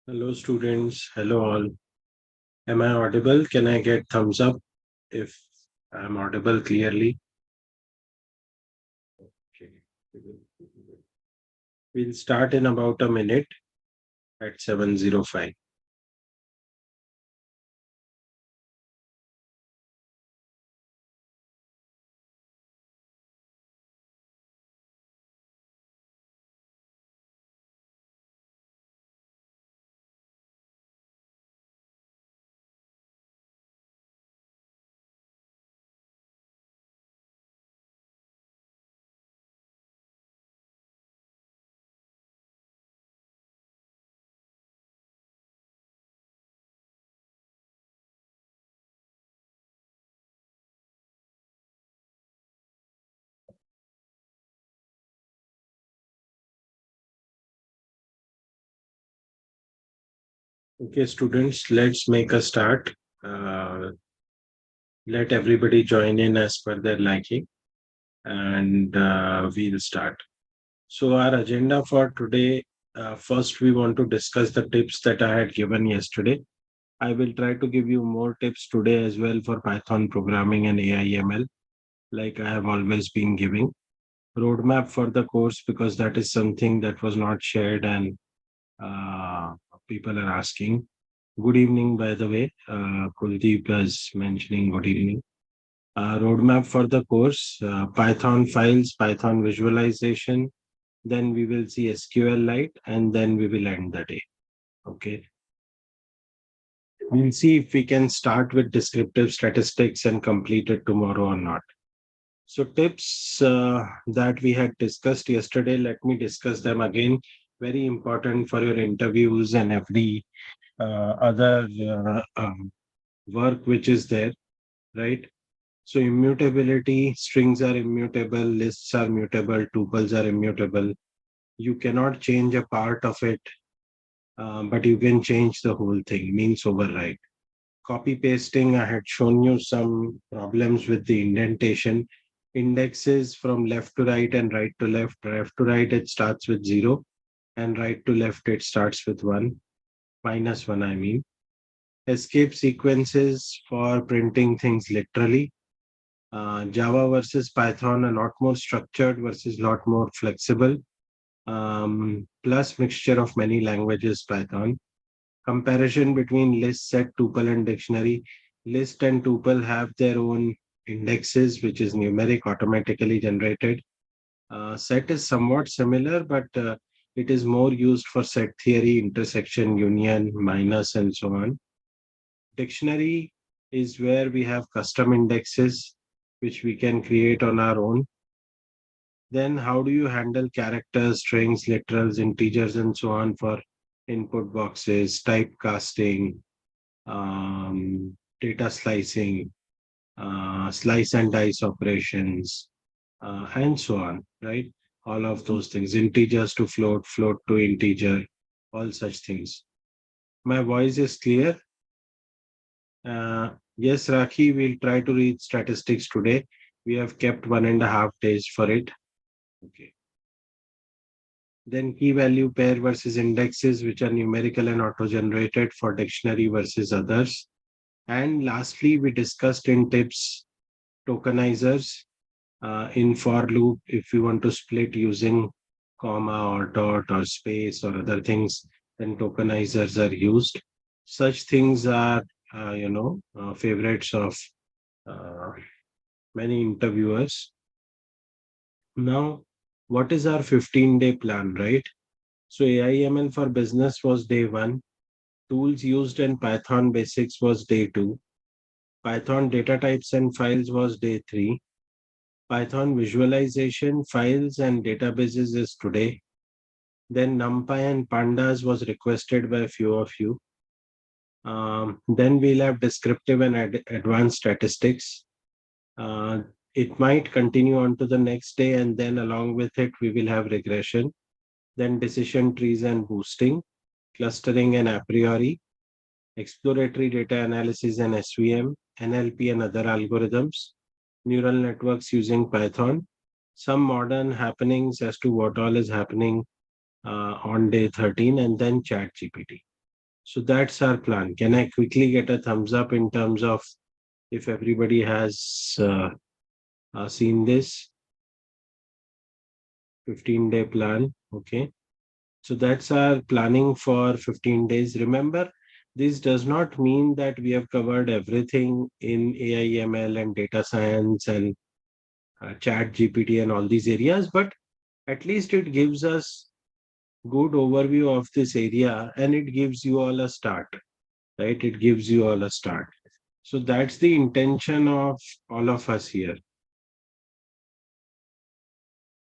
Hello, students. Hello, all. Am I audible? Can I get thumbs up if I'm audible clearly? Okay. We'll start in about a minute at 7:05. Okay, students, let's make a start. Uh, Let everybody join in as per their liking, and we'll start. So, our agenda for today, first, we want to discuss the tips that I had given yesterday. I will try to give you more tips today as well for Python programming and AI/ML, like I have always been giving. Roadmap for the course, because that is something that was not shared and uh, people are asking. Good evening, by the way. Kuldeep is mentioning good evening. Roadmap for the course, Python files, Python visualization, then we will see SQLite, and then we will end the day. Okay. We'll see if we can start with descriptive statistics and complete it tomorrow or not. So, tips that we had discussed yesterday, let me discuss them again. Very important for your interviews and every other work which is there, right? So, immutability, strings are immutable, lists are mutable, tuples are immutable. You cannot change a part of it, but you can change the whole thing, means override. Copy pasting, I had shown you some problems with the indentation. Indexes from left to right and right to left. Left to right, it starts with 0, and right to left, it starts with 1, minus 1, I mean. Escape sequences for printing things literally. Java versus Python, a lot more structured versus lot more flexible. Plus mixture of many languages, Python. Comparison between list, set, tuple, and dictionary. List and tuple have their own indexes, which is numeric, automatically generated. Set is somewhat similar, but it is more used for set theory, intersection, union, minus, and so on. Dictionary is where we have custom indexes, which we can create on our own. Then, how do you handle characters, strings, literals, integers, and so on for input boxes, typecasting, data slicing, slice and dice operations, and so on, right? All of those things, integers to float, float to integer, all such things. My voice is clear. Yes, Rakhi, we'll try to read statistics today. We have kept 1.5 days for it. Okay. Then key value pair versus indexes, which are numerical and auto-generated for dictionary versus others. And lastly, we discussed in tips tokenizers in for loop. If you want to split using comma or dot or space or other things, then tokenizers are used. Such things are, favorites of uh, many interviewers. Now, what is our 15-day plan, right? So AIML for business was day one. Tools used in Python basics was day two. Python data types and files was day three. Python visualization, files, and databases is today. Then NumPy and Pandas was requested by a few of you. Then we'll have descriptive and advanced statistics. Uh, it might continue on to the next day, and then along with it, we will have regression, then decision trees and boosting, clustering and a priori, exploratory data analysis and SVM, NLP and other algorithms, neural networks using Python, some modern happenings as to what all is happening on day 13, and then chat GPT. So that's our plan. Can I quickly get a thumbs up in terms of if everybody has seen this 15-day plan? Okay. So that's our planning for 15 days. Remember, this does not mean that we have covered everything in AI, ML, and data science and chat GPT and all these areas, but at least it gives us good overview of this area and it gives you all a start, right? It gives you all a start. So that's the intention of all of us here,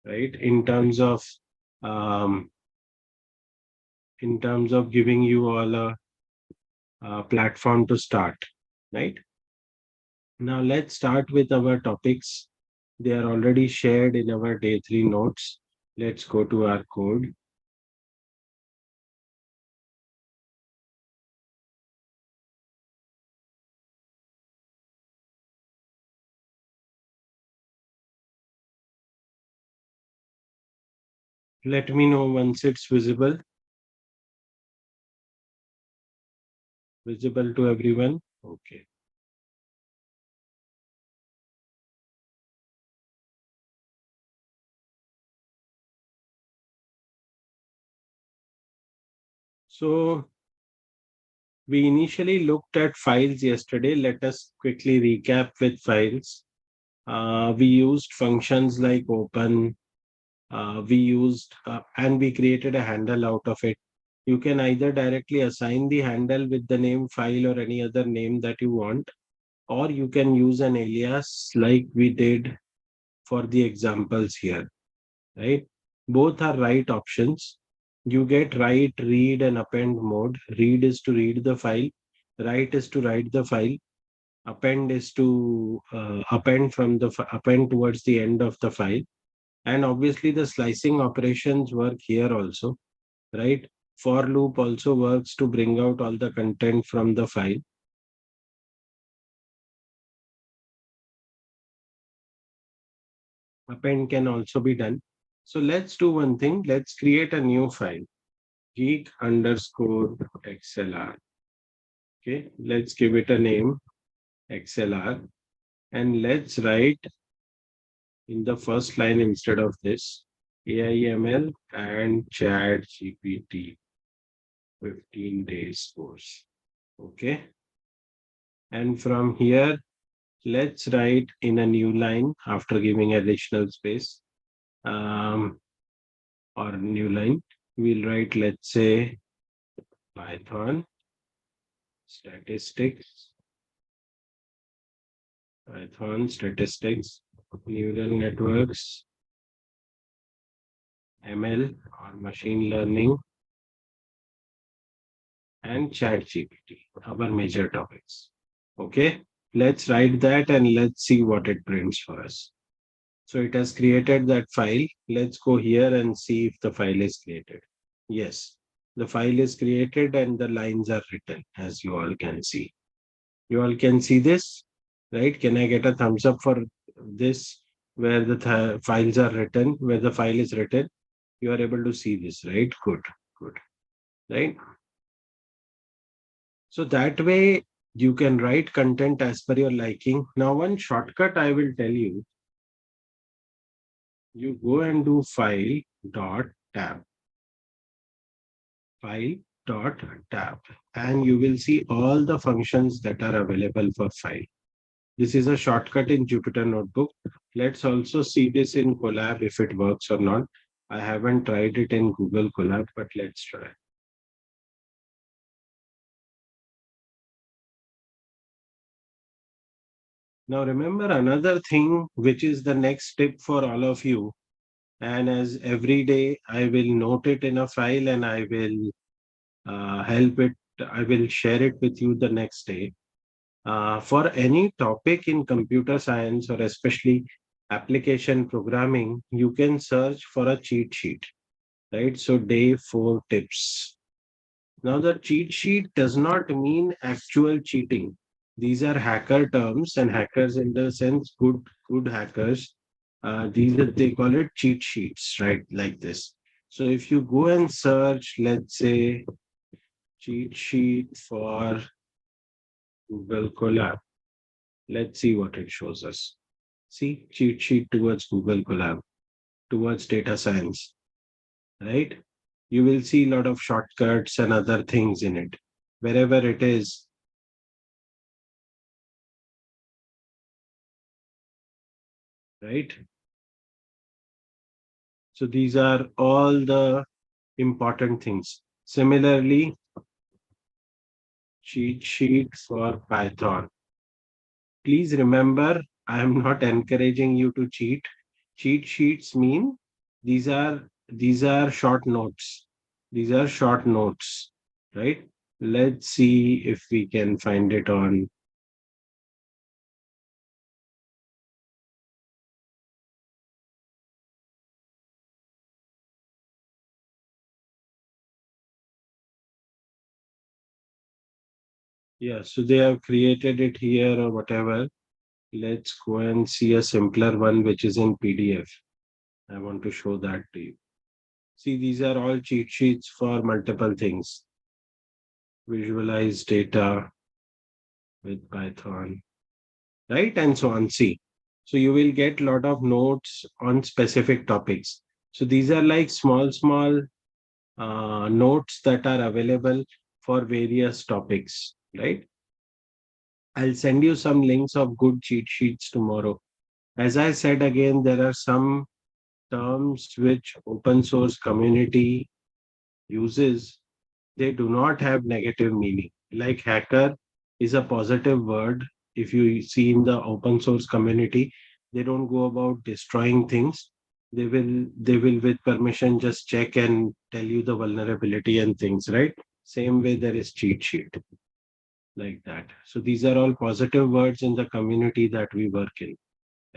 right? Um, in terms of giving you all a platform to start, right? Now let's start with our topics. They are already shared in our day 3 notes. Let's go to our code. Let me know once it's visible to everyone. Okay. So we initially looked at files yesterday. Let us quickly recap with files. We used functions like open. And we created a handle out of it. You can either directly assign the handle with the name file or any other name that you want, or you can use an alias like we did for the examples here, right? Both are right options. You get write, read, and append mode. Read is to read the file, write is to write the file, append is to append towards the end of the file. And obviously, the slicing operations work here also, right? For loop also works to bring out all the content from the file. Append can also be done. So let's do one thing. Let's create a new file, geek underscore XLR. Okay, let's give it a name, XLR. And let's write in the first line instead of this, AIML and chat GPT 15 days course. Okay. And from here, let's write in a new line after giving additional space or new line. We'll write, let's say, Python statistics, Python statistics, neural networks, ML or machine learning, and chat GPT, our major topics. Okay, let's write that and let's see what it prints for us. So it has created that file. Let's go here and see if the file is created. Yes, the file is created and the lines are written, as you all can see. You all can see this, right? Can I get a thumbs up for this where the files are written, where the file is written? You are able to see this, right? Good, good, right? So that way you can write content as per your liking. Now, one shortcut I will tell you, you go and do file dot tab, file dot tab, and you will see all the functions that are available for file. This is a shortcut in Jupyter Notebook. Let's also see this in Colab if it works or not. I haven't tried it in Google Colab, but let's try. Now, remember another thing, which is the next tip for all of you. And as every day, I will note it in a file and I will I will share it with you the next day. For any topic in computer science or especially application programming, you can search for a cheat sheet, right? So day 4 tips. Now the cheat sheet does not mean actual cheating. These are hacker terms and hackers in the sense good hackers. They call it cheat sheets, right? Like this. So if you go and search, let's say cheat sheet for Google Colab. Let's see what it shows us. See, cheat sheet towards Google Colab, towards data science, right? You will see a lot of shortcuts and other things in it. Wherever it is, right? So these are all the important things. Similarly, cheat sheet for Python. Please remember, I am not encouraging you to cheat. Cheat sheets mean these are short notes. These are short notes, right? Let's see if we can find it on. Yeah, so they have created it here or whatever. Let's go and see a simpler one which is in PDF. I want to show that to you. See, these are all cheat sheets for multiple things. Visualize data with Python, right? And so on. See, so you will get a lot of notes on specific topics. So these are like small notes that are available for various topics, right? I'll send you some links of good cheat sheets tomorrow. As I said again, there are some terms which open source community uses. They do not have negative meaning. Like hacker is a positive word. If you see in the open source community, they don't go about destroying things. They will with permission just check and tell you the vulnerability and things, right? Same way there is cheat sheet like that. So these are all positive words in the community that we work in,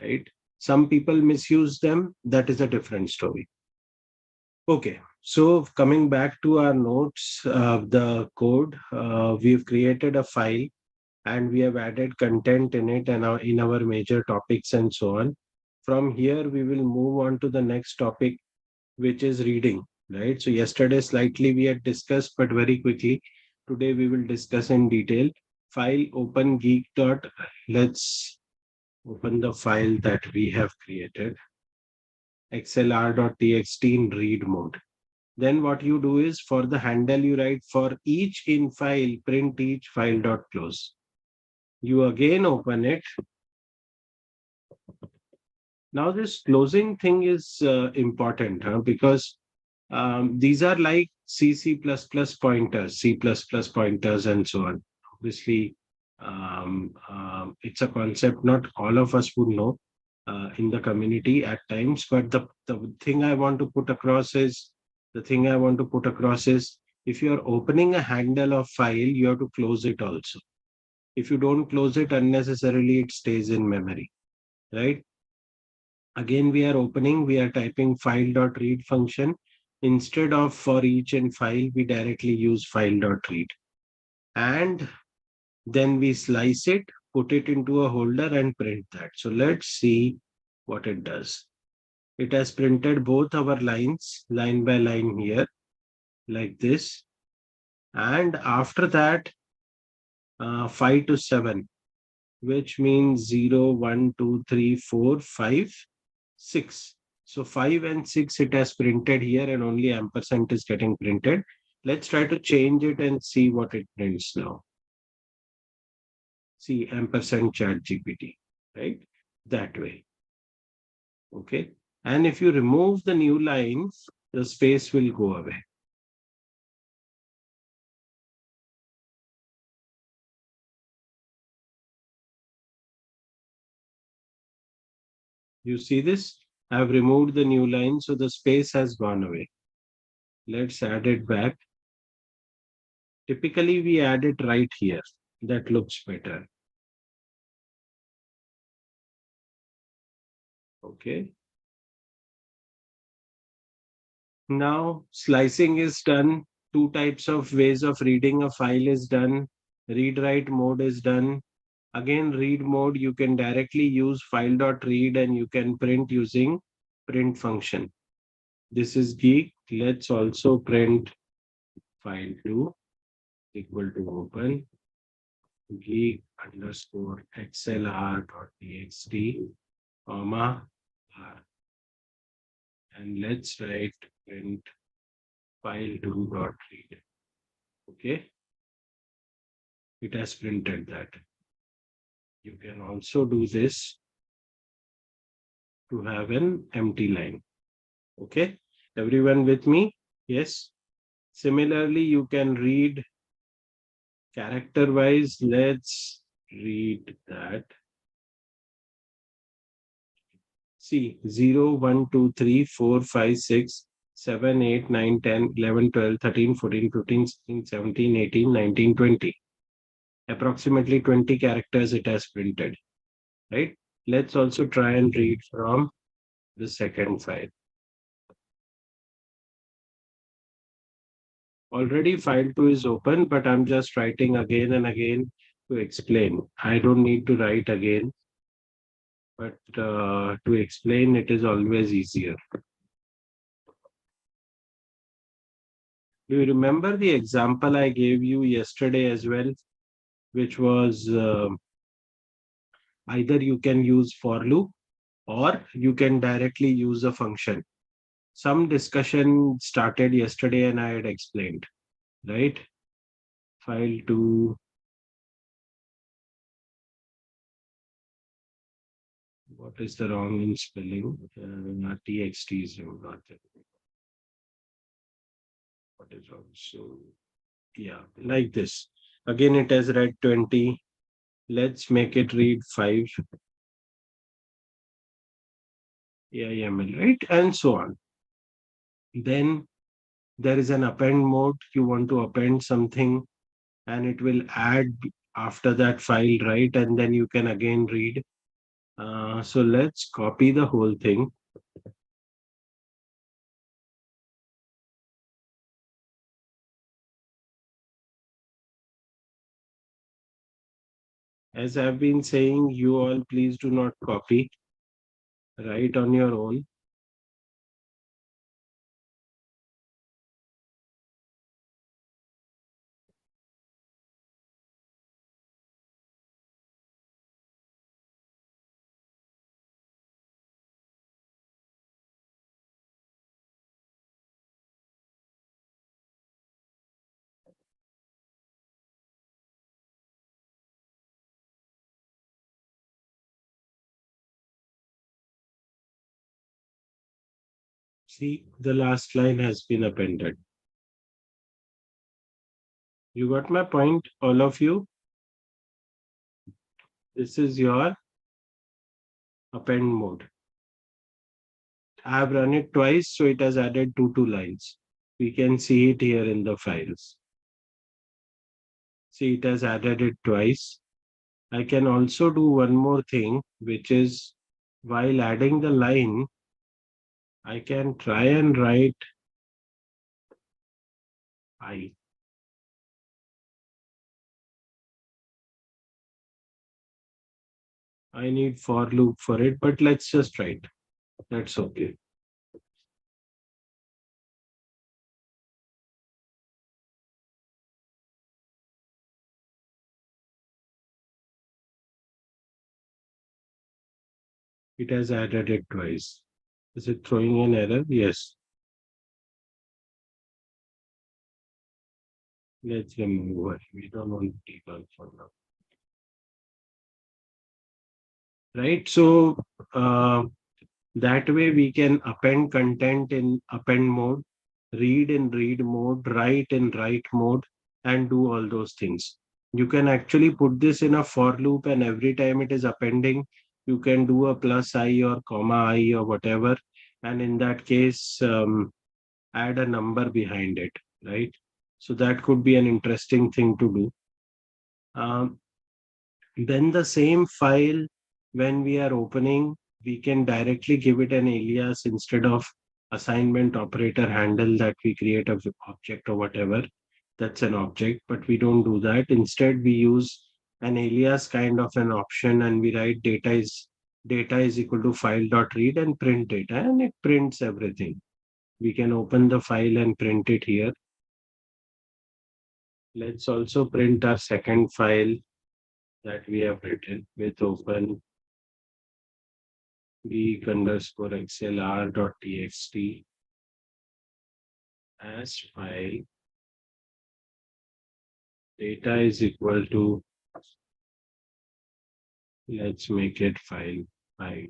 right? Some people misuse them. That is a different story. Okay, so coming back to our notes, the code, we've created a file and we have added content in it and in our major topics and so on. From here, we will move on to the next topic, which is reading, right? So yesterday, slightly we had discussed, but very quickly, today we will discuss in detail. File open geek dot. Let's open the file that we have created, ExcelR.txt in read mode. Then what you do is for the handle you write for each in file, print each file dot close. You again open it. Now this closing thing is important because these are like C++ pointers, C++ pointers and so on. Obviously, it's a concept not all of us would know in the community at times, but the thing I want to put across is the thing I want to put across is if you're opening a handle of file, you have to close it also. If you don't close it unnecessarily, it stays in memory, right? Again, we are typing file.read function. Instead of for each in file, we directly use file.read. And then we slice it, put it into a holder and print that. So let's see what it does. It has printed both our lines, line by line here, like this. And after that, 5 to 7, which means 0, 1, 2, 3, 4, 5, 6. So 5 and 6 it has printed here and only ampersand is getting printed. Let's try to change it and see what it prints now. See ampersand chat GPT, right? That way. Okay. And if you remove the new lines, the space will go away. You see this? I've removed the new line, so the space has gone away. Let's add it back. Typically, we add it right here. That looks better. Okay. Now, slicing is done. Two types of ways of reading a file is done. Read-write mode is done. Again, read mode, you can directly use file.read and you can print using print function. This is geek. Let's also print file2. equal to open geek underscore ExcelR.txt, comma, R. And let's write print file2.read. Okay, it has printed that. You can also do this to have an empty line. Okay, everyone with me? Yes. Similarly, you can read character wise. Let's read that. See, 0, 1, 2, 3, 4, 5, 6, 7, 8, 9, 10, 11, 12, 13, 14, 15, 16, 17, 18, 19, 20. Approximately 20 characters it has printed, right? Let's also try and read from the second file. Already file 2 is open, but I'm just writing again and again to explain. I don't need to write again, but to explain it is always easier. Do you remember the example I gave you yesterday as well, which was either you can use for loop or you can directly use a function. Some discussion started yesterday and I had explained, right? File 2. What is the wrong in spelling? TXT is not there. What is wrong? So, yeah, like this. Again, it has read 20. Let's make it read 5. AIML, right? And so on. Then there is an append mode. You want to append something and it will add after that file, right? And then you can again read. So let's copy the whole thing. As I've been saying, you all please do not copy, write on your own. See, the last line has been appended. You got my point, all of you? This is your append mode. I have run it twice, so it has added two lines. We can see it here in the files. See, it has added it twice. I can also do one more thing, which is while adding the line, I can try and write I. I need for loop for it, but let's just write. That's okay. It has added it twice. Is it throwing an error? Yes. Let's remove it. We don't want debug for now. Right. So that way we can append content in append mode, read in read mode, write in write mode, and do all those things. You can actually put this in a for loop, and every time it is appending, you can do a plus I or comma I or whatever. And in that case, add a number behind it, right? So that could be an interesting thing to do. Then the same file, when we are opening, we can directly give it an alias instead of assignment operator handle that we create a object or whatever. That's an object, but we don't do that. Instead, we use an alias kind of an option and we write data is equal to file dot read and print data, and it prints everything. We can open the file and print it here. Let's also print our second file that we have written with open geek underscore ExcelR.txt as file. Data is equal to, let's make it five, file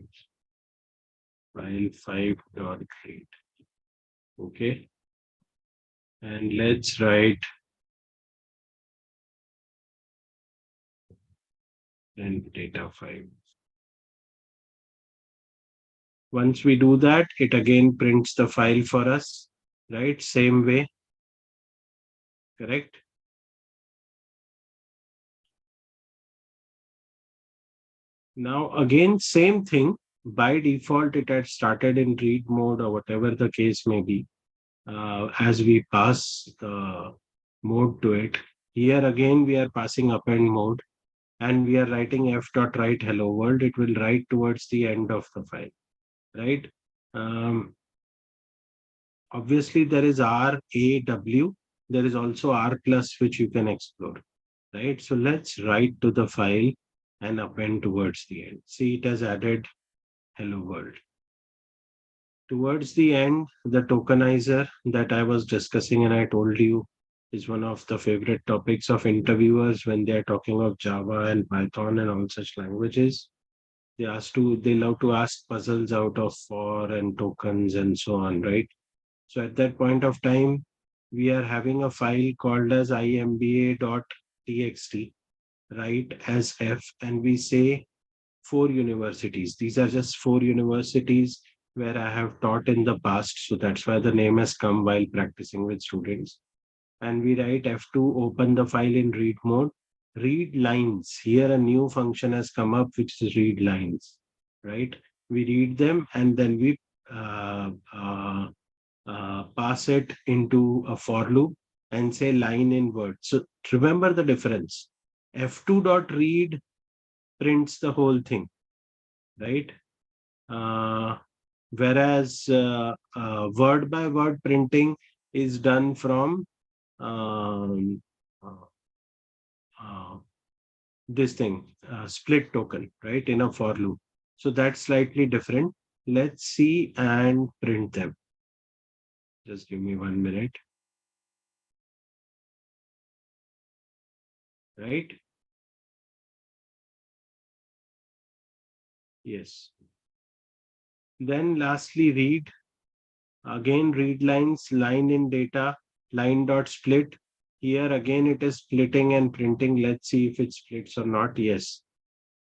5.8. Okay. And let's write and data 5. Once we do that, it again prints the file for us, right? Same way, correct? Now, again, same thing. By default, it had started in read mode or whatever the case may be. As we pass the mode to it, here again, we are passing append mode and we are writing f dot write hello world. It will write towards the end of the file, right? Um, Obviously, there is R, A, W. There is also R plus, which you can explore, right? So let's write to the file and append towards the end. See, it has added hello world. Towards the end, the tokenizer that I was discussing and I told you is one of the favorite topics of interviewers when they are talking of Java and Python and all such languages. They love to ask puzzles out of for and tokens and so on, right? So at that point of time, we are having a file called as imba.txt, right, as F, and we say 4 universities. These are just 4 universities where I have taught in the past. So that's why the name has come while practicing with students. And we write F2, open the file in read mode. Read lines. Here a new function has come up, which is read lines, right? We read them and then we uh, uh, pass it into a for loop and say line in word. So remember the difference. F2 dot read prints the whole thing, right? Uh, Whereas word by word printing is done from um, uh, uh, this thing, split token, right, in a for loop. So that's slightly different. Let's see and print them. Just give me 1 minute, right? Yes. Then lastly, read. Again, read lines, line in data, line dot split. Here again, it is splitting and printing. Let's see if it splits or not. Yes.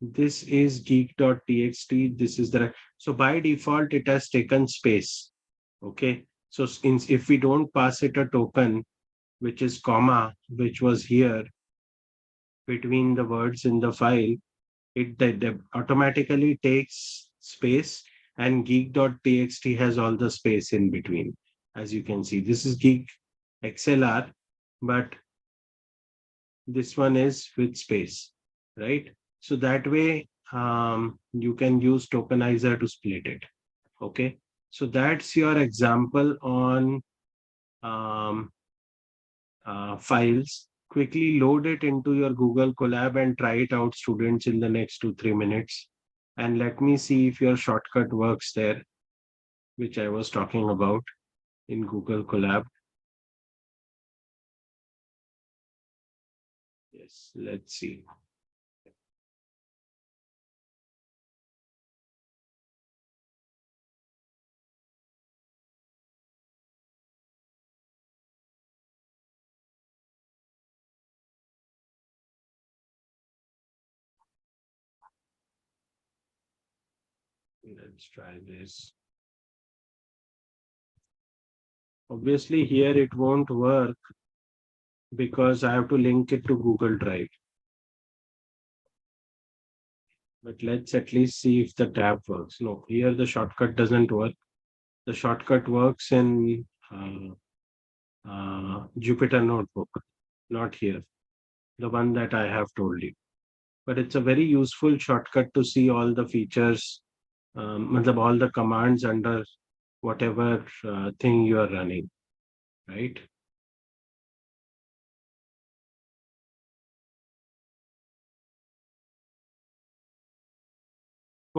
This is geek.txt. This is the, so by default, it has taken space. Okay. So if we don't pass it a token, which is comma, which was here between the words in the file, it automatically takes space, and geek.txt has all the space in between. As you can see, this is geek XLR, but this one is with space, right? So that way, you can use tokenizer to split it. Okay. So that's your example on um, files. Quickly load it into your Google Colab and try it out, students, in the next 2-3 minutes. And let me see if your shortcut works there, which I was talking about in Google Colab. Yes, let's see. Let's try this. Obviously, here it won't work because I have to link it to Google Drive. But let's at least see if the tab works. No, here the shortcut doesn't work. The shortcut works in Jupyter Notebook, not here, the one that I have told you. But it's a very useful shortcut to see all the features, all the commands under whatever thing you are running, right?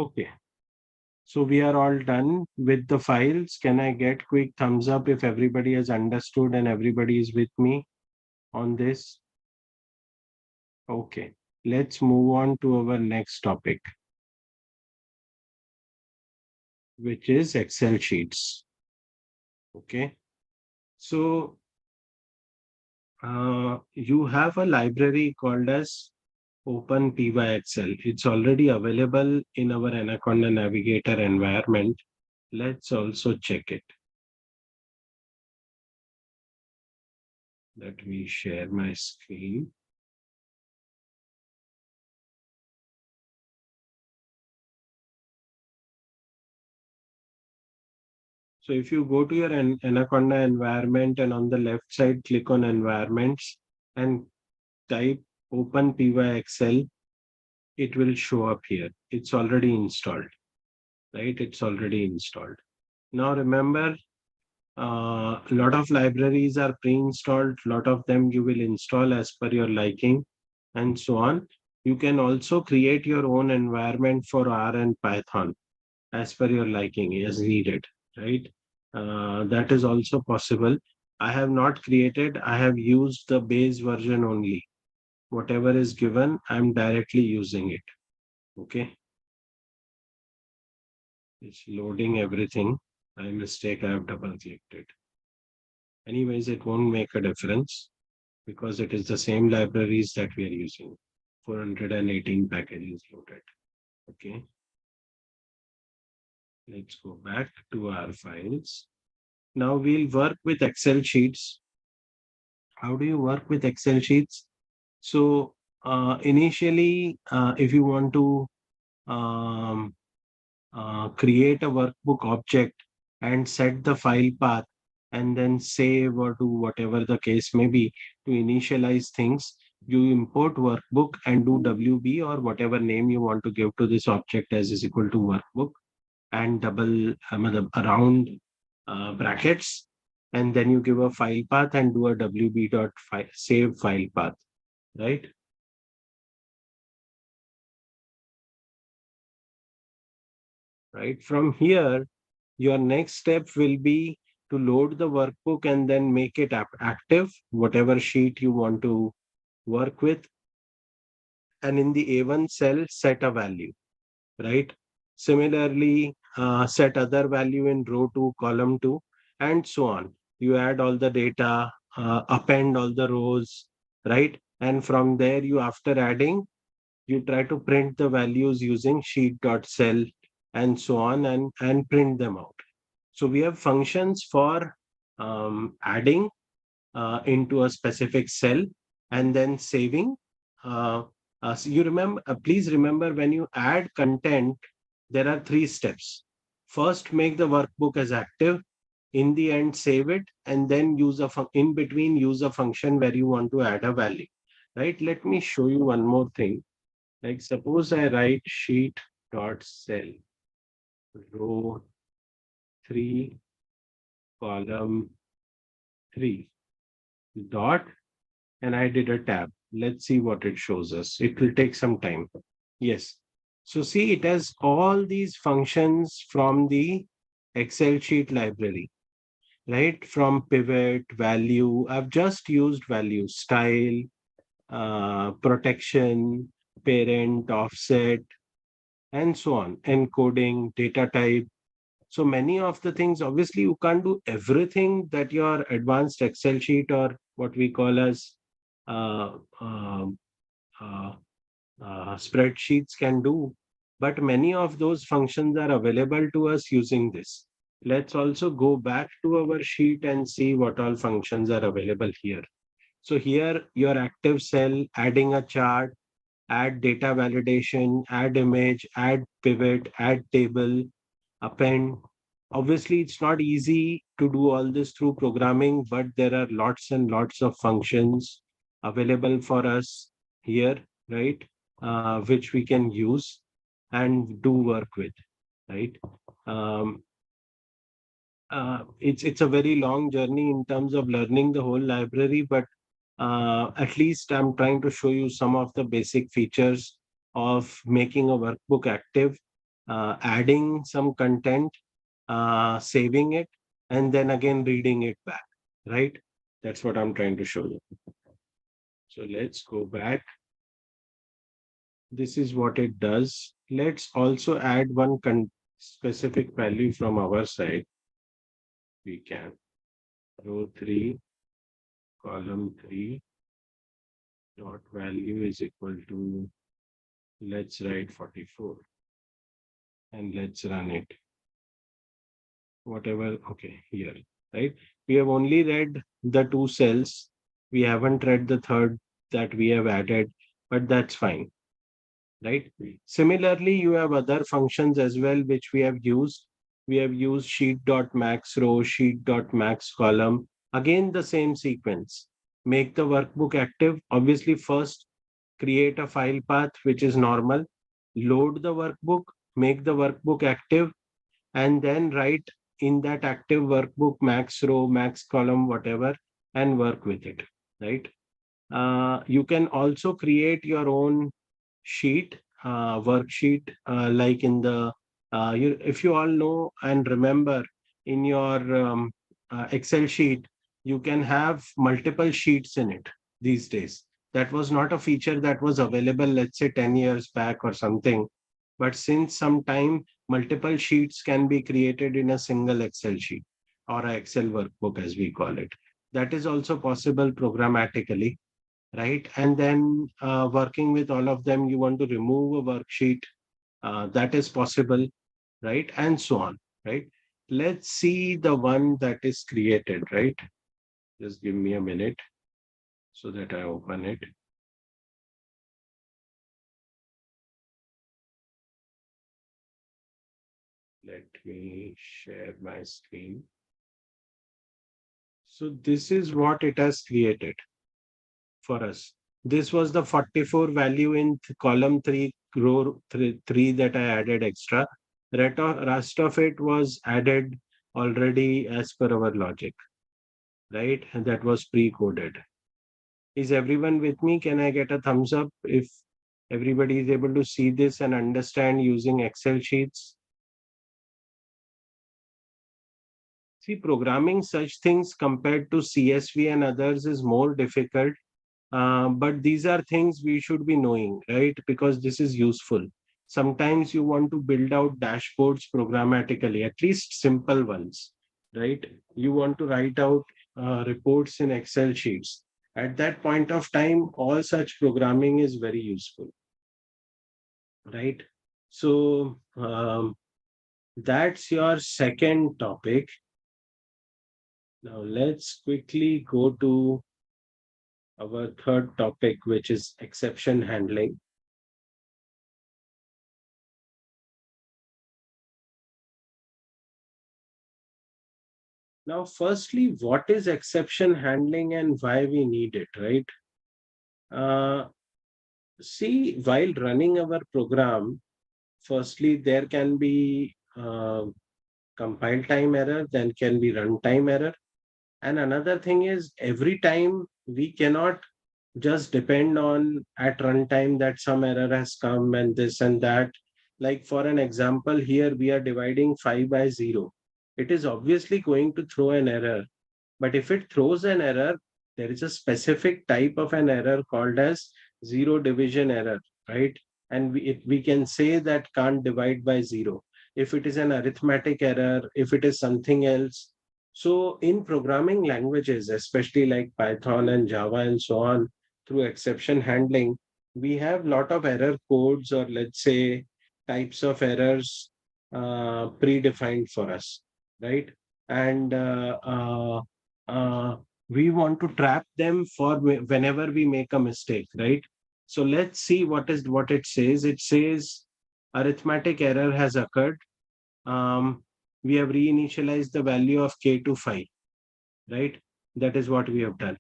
Okay. So we are all done with the files. Can I get quick thumbs up if everybody has understood and everybody is with me on this? Okay. Let's move on to our next topic, which is Excel sheets. Okay. So you have a library called as Open Excel. It's already available in our Anaconda Navigator environment. Let's also check it. Let me share my screen. So if you go to your Anaconda environment and on the left side, click on environments and type Open Excel, it will show up here. It's already installed, right? It's already installed. Now remember, a lot of libraries are pre-installed. A lot of them you will install as per your liking and so on. You can also create your own environment for R and Python as per your liking as needed, right? That is also possible. I have not created, I have used the base version only. Whatever is given, I'm directly using it. Okay. It's loading everything. By mistake, I have double clicked it. Anyways, it won't make a difference because it is the same libraries that we are using. 418 packages loaded. Okay. Let's go back to our files. Now we'll work with Excel sheets. How do you work with Excel sheets? So initially, if you want to um, create a workbook object and set the file path and then save or do whatever the case may be to initialize things, you import workbook and do WB or whatever name you want to give to this object as is equal to workbook and double around brackets, and then you give a file path and do a WB dot file, save file path, right? Right. From here, your next step will be to load the workbook and then make it active, whatever sheet you want to work with. And in the A1 cell, set a value, right? Similarly, set other value in row 2, column 2, and so on. You add all the data, append all the rows, right? And from there, you after adding, you try to print the values using sheet.cell and so on and print them out. So we have functions for adding into a specific cell and then saving. So you remember, please remember when you add content, there are three steps. First, make the workbook as active. In the end, save it, and then use a in between use a function where you want to add a value. Right? Let me show you one more thing. Like suppose I write sheet dot cell row 3 column 3 dot and I did a tab. Let's see what it shows us. It will take some time. Yes. So see, it has all these functions from the Excel sheet library, right? From pivot, value. I've just used value, style, protection, parent, offset, and so on, encoding, data type. So many of the things, obviously, you can't do everything that your advanced Excel sheet or what we call as uh, um, uh, spreadsheets can do. But many of those functions are available to us using this. Let's also go back to our sheet and see what all functions are available here. So here, your active cell, adding a chart, add data validation, add image, add pivot, add table, append. Obviously, it's not easy to do all this through programming, but there are lots and lots of functions available for us here, right? Which we can use and do work with, right? Um, it's a very long journey in terms of learning the whole library, but at least I'm trying to show you some of the basic features of making a workbook active. adding some content, saving it, and then again reading it back, right? That's what I'm trying to show you. So let's go back. This is what it does. Let's also add one specific value from our side. We can row 3, column 3 dot value is equal to, let's write 44 and let's run it. Whatever, okay, here, right? We have only read the two cells. We haven't read the third that we have added, but that's fine, right? Similarly, you have other functions as well, which we have used. We have used sheet.max row, sheet.max column. Again, the same sequence. Make the workbook active. Obviously, first create a file path, which is normal. Load the workbook, make the workbook active, and then write in that active workbook max row, max column, whatever, and work with it, right? You can also create your own sheet, worksheet, like in the, if you all know and remember, in your Excel sheet, you can have multiple sheets in it these days. That was not a feature that was available, let's say 10 years back or something. But since some time, multiple sheets can be created in a single Excel sheet or a Excel workbook, as we call it. That is also possible programmatically, right? And then working with all of them, you want to remove a worksheet, that is possible, right? And so on, right? Let's see the one that is created, right? Just give me a minute so that I open it. Let me share my screen. So this is what it has created for us. This was the 44 value in column 3, row 3 that I added extra. Rest of it was added already as per our logic, right? And that was pre-coded. Is everyone with me? Can I get a thumbs up if everybody is able to see this and understand using Excel sheets? See, programming such things compared to CSV and others is more difficult. But these are things we should be knowing, right? Because this is useful. Sometimes you want to build out dashboards programmatically, at least simple ones, right? You want to write out reports in Excel sheets. At that point of time, all such programming is very useful, right? So that's your second topic. Now let's quickly go to our third topic, which is exception handling. Now, firstly, what is exception handling and why we need it, right? Uh, See, while running our program, firstly, there can be compile time error, then can be runtime error. And another thing is, every time we cannot just depend on at runtime that some error has come and this and that. Like for an example, here we are dividing 5 by 0. It is obviously going to throw an error. But if it throws an error, there is a specific type of an error called as zero division error, right? And we can say that can't divide by zero. If it is an arithmetic error, if it is something else. So in programming languages, especially like Python and Java and so on, through exception handling, we have lot of error codes, or let's say types of errors predefined for us, right? And we want to trap them for whenever we make a mistake, right? So let's see what it says. It says arithmetic error has occurred. We have reinitialized the value of k to 5, right? That is what we have done.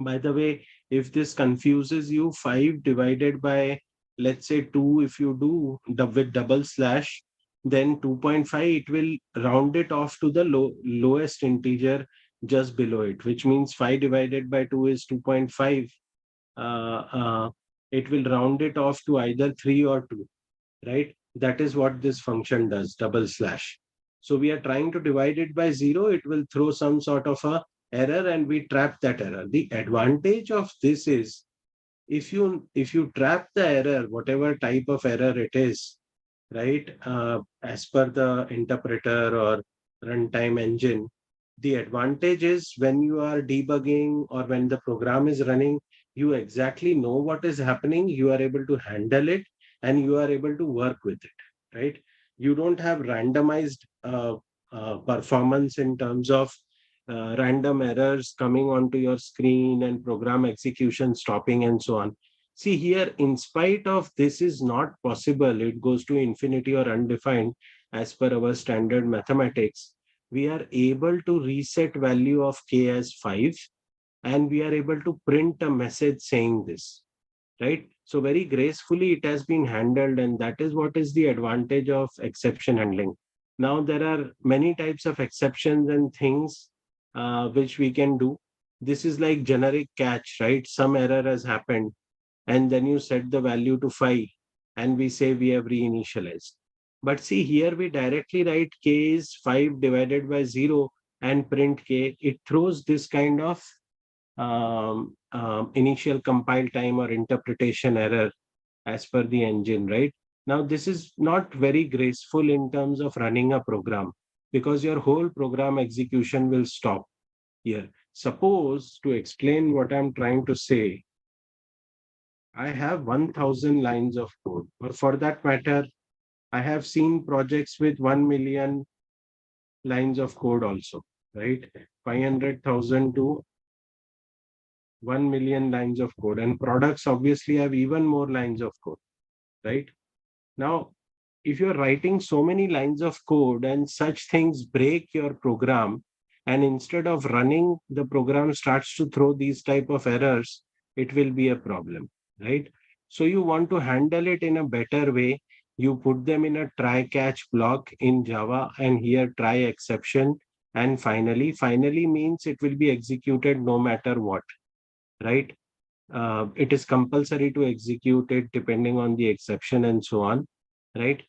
By the way, if this confuses you, 5 divided by, let's say 2, if you do with double slash, then 2.5, it will round it off to the lowest integer just below it, which means 5 divided by 2 is 2.5. It will round it off to either 3 or 2, right? That is what this function does, double slash. So we are trying to divide it by 0. It will throw some sort of a error and we trap that error. The advantage of this is if you trap the error, whatever type of error it is, right, as per the interpreter or runtime engine, the advantage is when you are debugging or when the program is running, you exactly know what is happening, you are able to handle it, and you are able to work with it, right? You don't have randomized performance in terms of random errors coming onto your screen and program execution stopping and so on. See here, in spite of this is not possible, it goes to infinity or undefined as per our standard mathematics. We are able to reset value of k as 5 and we are able to print a message saying this, right? So very gracefully it has been handled, and that is what is the advantage of exception handling. Now there are many types of exceptions and things which we can do. This is like generic catch, right? Some error has happened and then you set the value to 5 and we say we have reinitialized. But see here we directly write k is 5 divided by 0 and print k. It throws this kind of initial compile time or interpretation error as per the engine, right? Now, this is not very graceful in terms of running a program because your whole program execution will stop here. Suppose, to explain what I'm trying to say, I have 1000 lines of code, or for that matter, I have seen projects with 1 million lines of code also, right? 500,000 to 1 million lines of code, and products obviously have even more lines of code, right? Now, if you're writing so many lines of code and such things break your program, and instead of running, the program starts to throw these type of errors, it will be a problem, right? So you want to handle it in a better way. You put them in a try catch block in Java, and here try exception, and finally means it will be executed no matter what, right? It is compulsory to execute it depending on the exception and so on, right?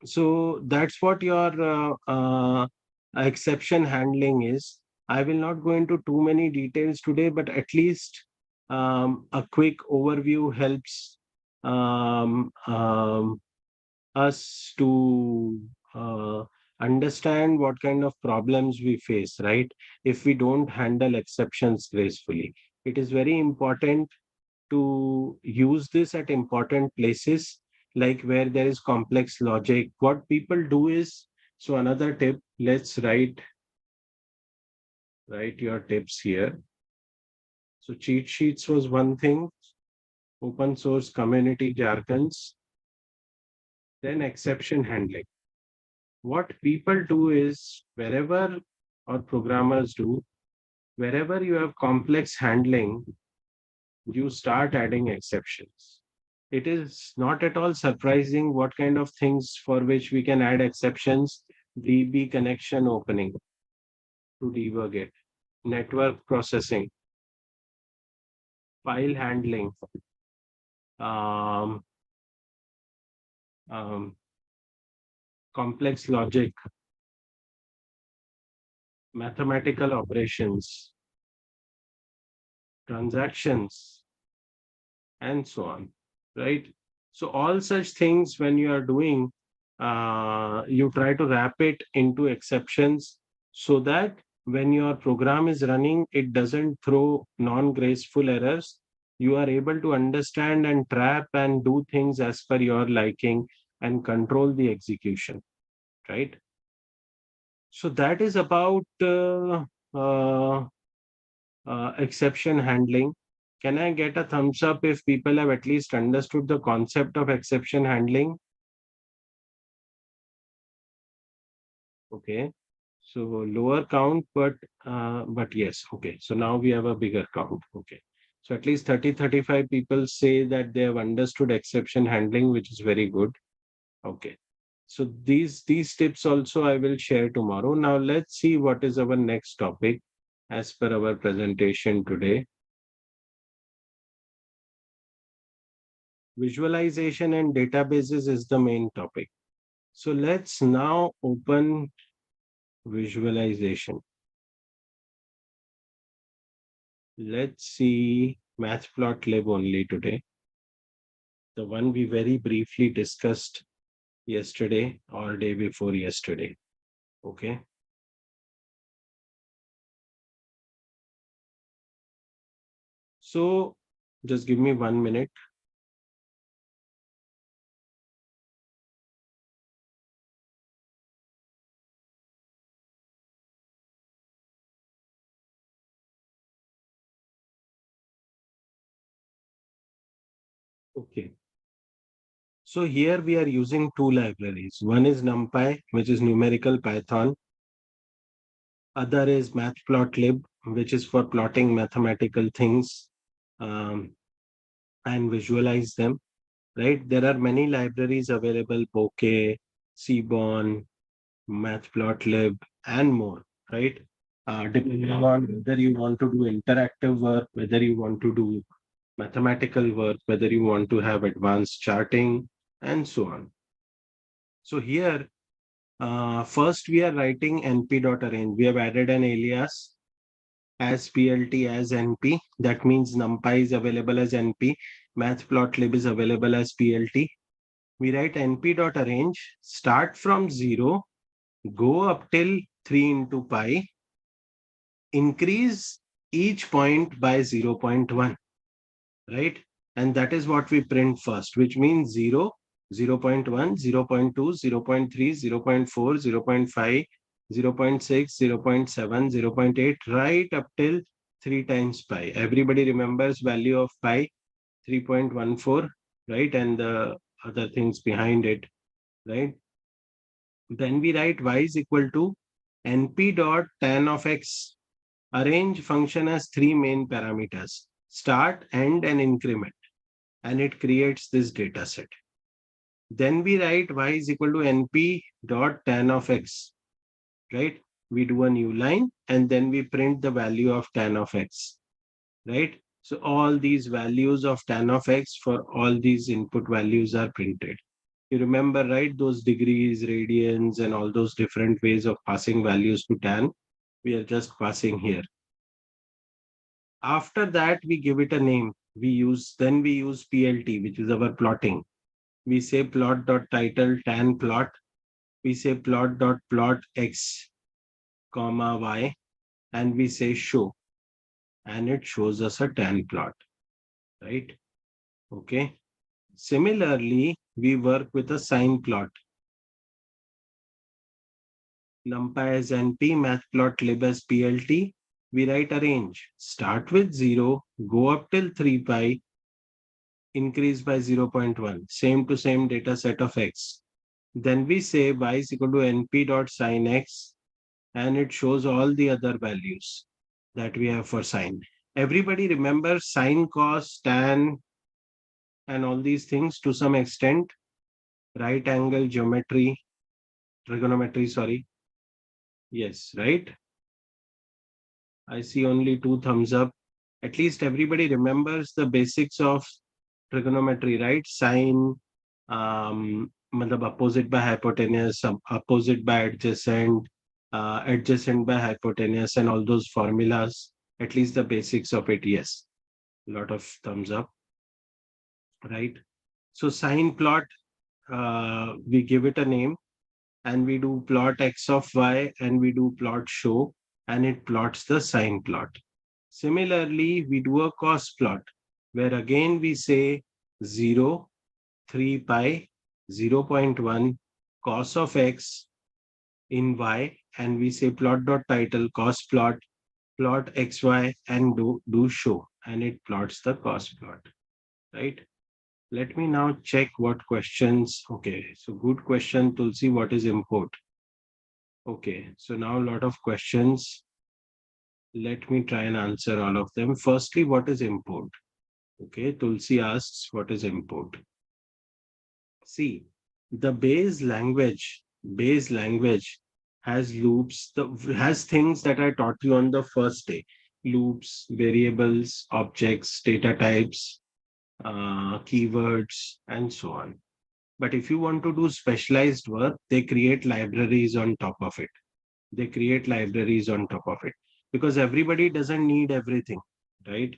So that's what your exception handling is. I will not go into too many details today, but at least a quick overview helps us to understand what kind of problems we face, right? If we don't handle exceptions gracefully, it is very important to use this at important places, like where there is complex logic. What people do is, so another tip, let's write your tips here. So cheat sheets was one thing, open source community jargons, then exception handling. What people do is, wherever, or programmers do, wherever you have complex handling, you start adding exceptions. It is not at all surprising what kind of things for which we can add exceptions. DB connection opening to debug it, network processing, file handling, um, um, complex logic, mathematical operations, transactions, and so on, right? So all such things when you are doing, you try to wrap it into exceptions so that when your program is running, it doesn't throw non-graceful errors. You are able to understand and trap and do things as per your liking and control the execution, right? So that is about uh, exception handling. Can I get a thumbs up if people have at least understood the concept of exception handling? Okay. So lower count, but yes. Okay. So now we have a bigger count. Okay. So at least 35 people say that they have understood exception handling, which is very good. Okay. So these tips also I will share tomorrow. Now let's see what is our next topic as per our presentation today. Visualization and databases is the main topic. So let's now open visualization. Let's see Matplotlib only today, the one we very briefly discussed yesterday or day before yesterday. Okay. So just give me 1 minute. Okay. So here we are using two libraries. One is NumPy, which is numerical Python. Other is Matplotlib, which is for plotting mathematical things um, and visualize them. Right? There are many libraries available: Bokeh, Seaborn, Matplotlib, and more. Right? Depending on whether you want to do interactive work, whether you want to do mathematical work, whether you want to have advanced charting, and so on. So here, first we are writing np.arrange. We have added an alias as plt as np. That means numpy is available as np. Matplotlib is available as plt. We write np.arrange, start from 0, go up till 3 into pi, increase each point by 0.1. Right? And that is what we print first, which means 0, 0.1, 0.2, 0.3, 0.4, 0.5, 0.6, 0.7, 0.8, right up till 3 times pi. Everybody remembers value of pi, 3.14, right? And the other things behind it, right? Then we write y is equal to np dot tan of x. Arrange function has three main parameters: start, end, and increment, and it creates this data set. Then we write y is equal to np dot tan of x, right? We do a new line and then we print the value of tan of x, right? So all these values of tan of x for all these input values are printed. You remember, right? Those degrees, radians, and all those different ways of passing values to tan. We are just passing here. After that, we give it a name. Then we use PLT, which is our plotting. We say plot dot title tan plot. We say plot dot plot x comma y, and we say show, and it shows us a tan plot, right? Okay. Similarly, we work with a sine plot. NumPy as NP, Matplotlib as PLT. We write arrange. Start with 0, go up till 3 pi, increase by 0.1. Same to same data set of x. Then we say y is equal to np dot sine x, and it shows all the other values that we have for sine. Everybody remembers sine, cos, tan, and all these things to some extent. Right angle geometry, trigonometry, sorry. Yes, right? I see only two thumbs up. At least everybody remembers the basics of trigonometry, right? Sine, matlab opposite by hypotenuse, opposite by adjacent, adjacent by hypotenuse, and all those formulas. At least the basics of it, yes. A lot of thumbs up, right? So sine plot, we give it a name, and we do plot x of y, and we do plot show, and it plots the sine plot. Similarly, we do a cos plot, where again we say 0, 3 pi, 0.1 cos of x in y, and we say plot dot title cos plot, plot xy, and do show, and it plots the cos plot, right? Let me now check what questions. Okay, so good question, Tulsi. What is import? Okay, so now a lot of questions. Let me try and answer all of them. Firstly, what is import? Okay, Tulsi asks, what is import? See, the base language has loops, has things that I taught you on the first day: loops, variables, objects, data types, keywords, and so on. But if you want to do specialized work, they create libraries on top of it. They create libraries on top of it because everybody doesn't need everything, right?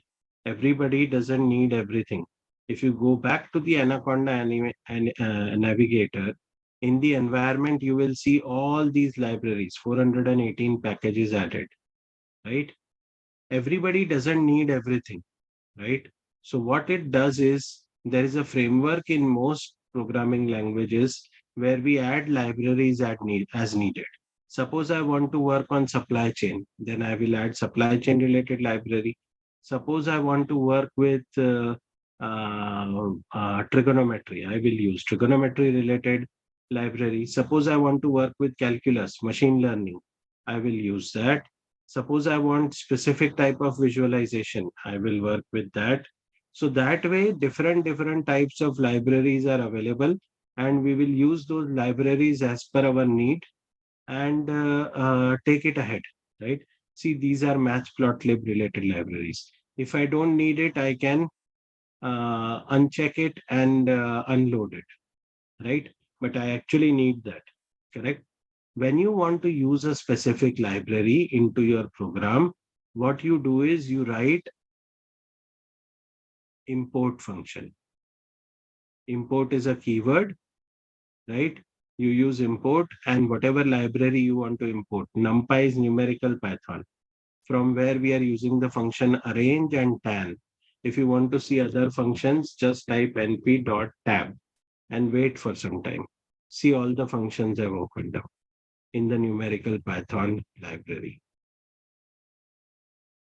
Everybody doesn't need everything. If you go back to the Anaconda Navigator, in the environment, you will see all these libraries, 418 packages added, right? Everybody doesn't need everything, right? So what it does is there is a framework in most programming languages where we add libraries as needed. Suppose I want to work on supply chain, then I will add supply chain related library. Suppose I want to work with trigonometry, I will use trigonometry related library. Suppose I want to work with calculus, machine learning, I will use that. Suppose I want specific type of visualization, I will work with that. So that way, different types of libraries are available, and we will use those libraries as per our need and take it ahead, right? See, these are matplotlib related libraries. If I don't need it, I can uncheck it and unload it, right? But I actually need that, correct? When you want to use a specific library into your program, what you do is you write import function. Import is a keyword, right? You use import and whatever library you want to import. NumPy is numerical Python, from where we are using the function arrange and tan. If you want to see other functions, just type np.tab and wait for some time. See all the functions I've opened up in the numerical Python library.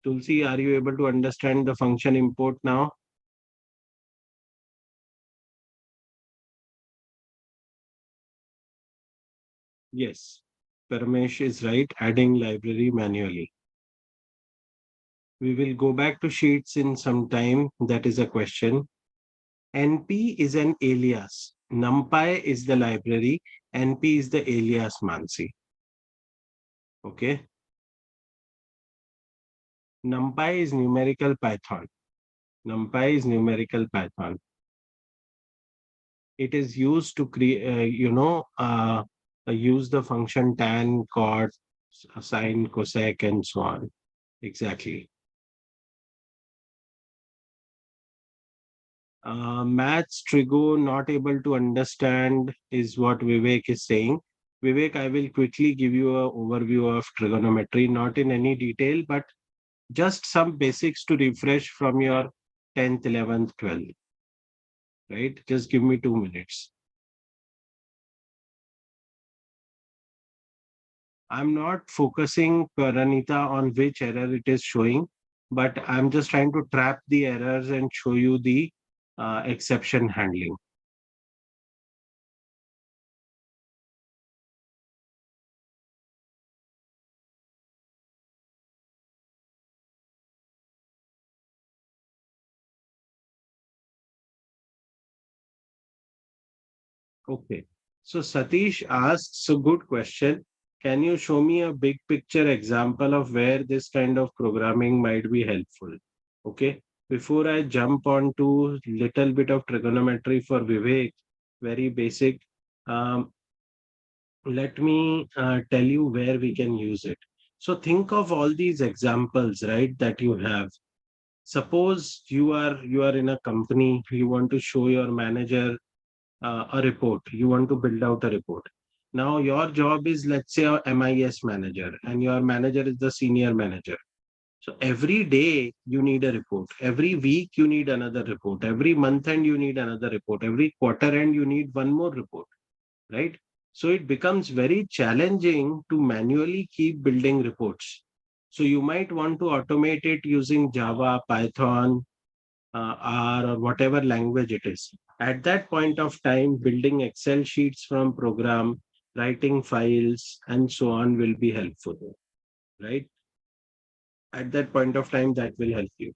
Tulsi, are you able to understand the function import now? Yes. Paramesh is right, adding library manually. We will go back to sheets in some time. That is a question. NP is an alias. NumPy is the library. NP is the alias, Mansi. Okay. NumPy is numerical Python. NumPy is numerical Python. It is used to create, use the function tan, cot, sine, cosec, and so on. Exactly. Maths, Trigo, not able to understand is what Vivek is saying. Vivek, I will quickly give you an overview of trigonometry, not in any detail, but just some basics to refresh from your 10th, 11th, 12th, right? Just give me 2 minutes. I'm not focusing, Paranita, on which error it is showing, but I'm just trying to trap the errors and show you the exception handling. Okay. So Satish asks a good question. Can you show me a big picture example of where this kind of programming might be helpful? Okay. Before I jump on to little bit of trigonometry for Vivek, very basic, um, let me tell you where we can use it. So think of all these examples, right, that you have. Suppose you are in a company, you want to show your manager a report. You want to build out a report. Now, your job is, let's say, a MIS manager, and your manager is the senior manager. So every day you need a report. Every week you need another report. Every month end you need another report. Every quarter end you need one more report, right? So it becomes very challenging to manually keep building reports. So you might want to automate it using Java, Python, R, or whatever language it is. At that point of time, building Excel sheets from program, writing files, and so on will be helpful, right? At that point of time, that will help you.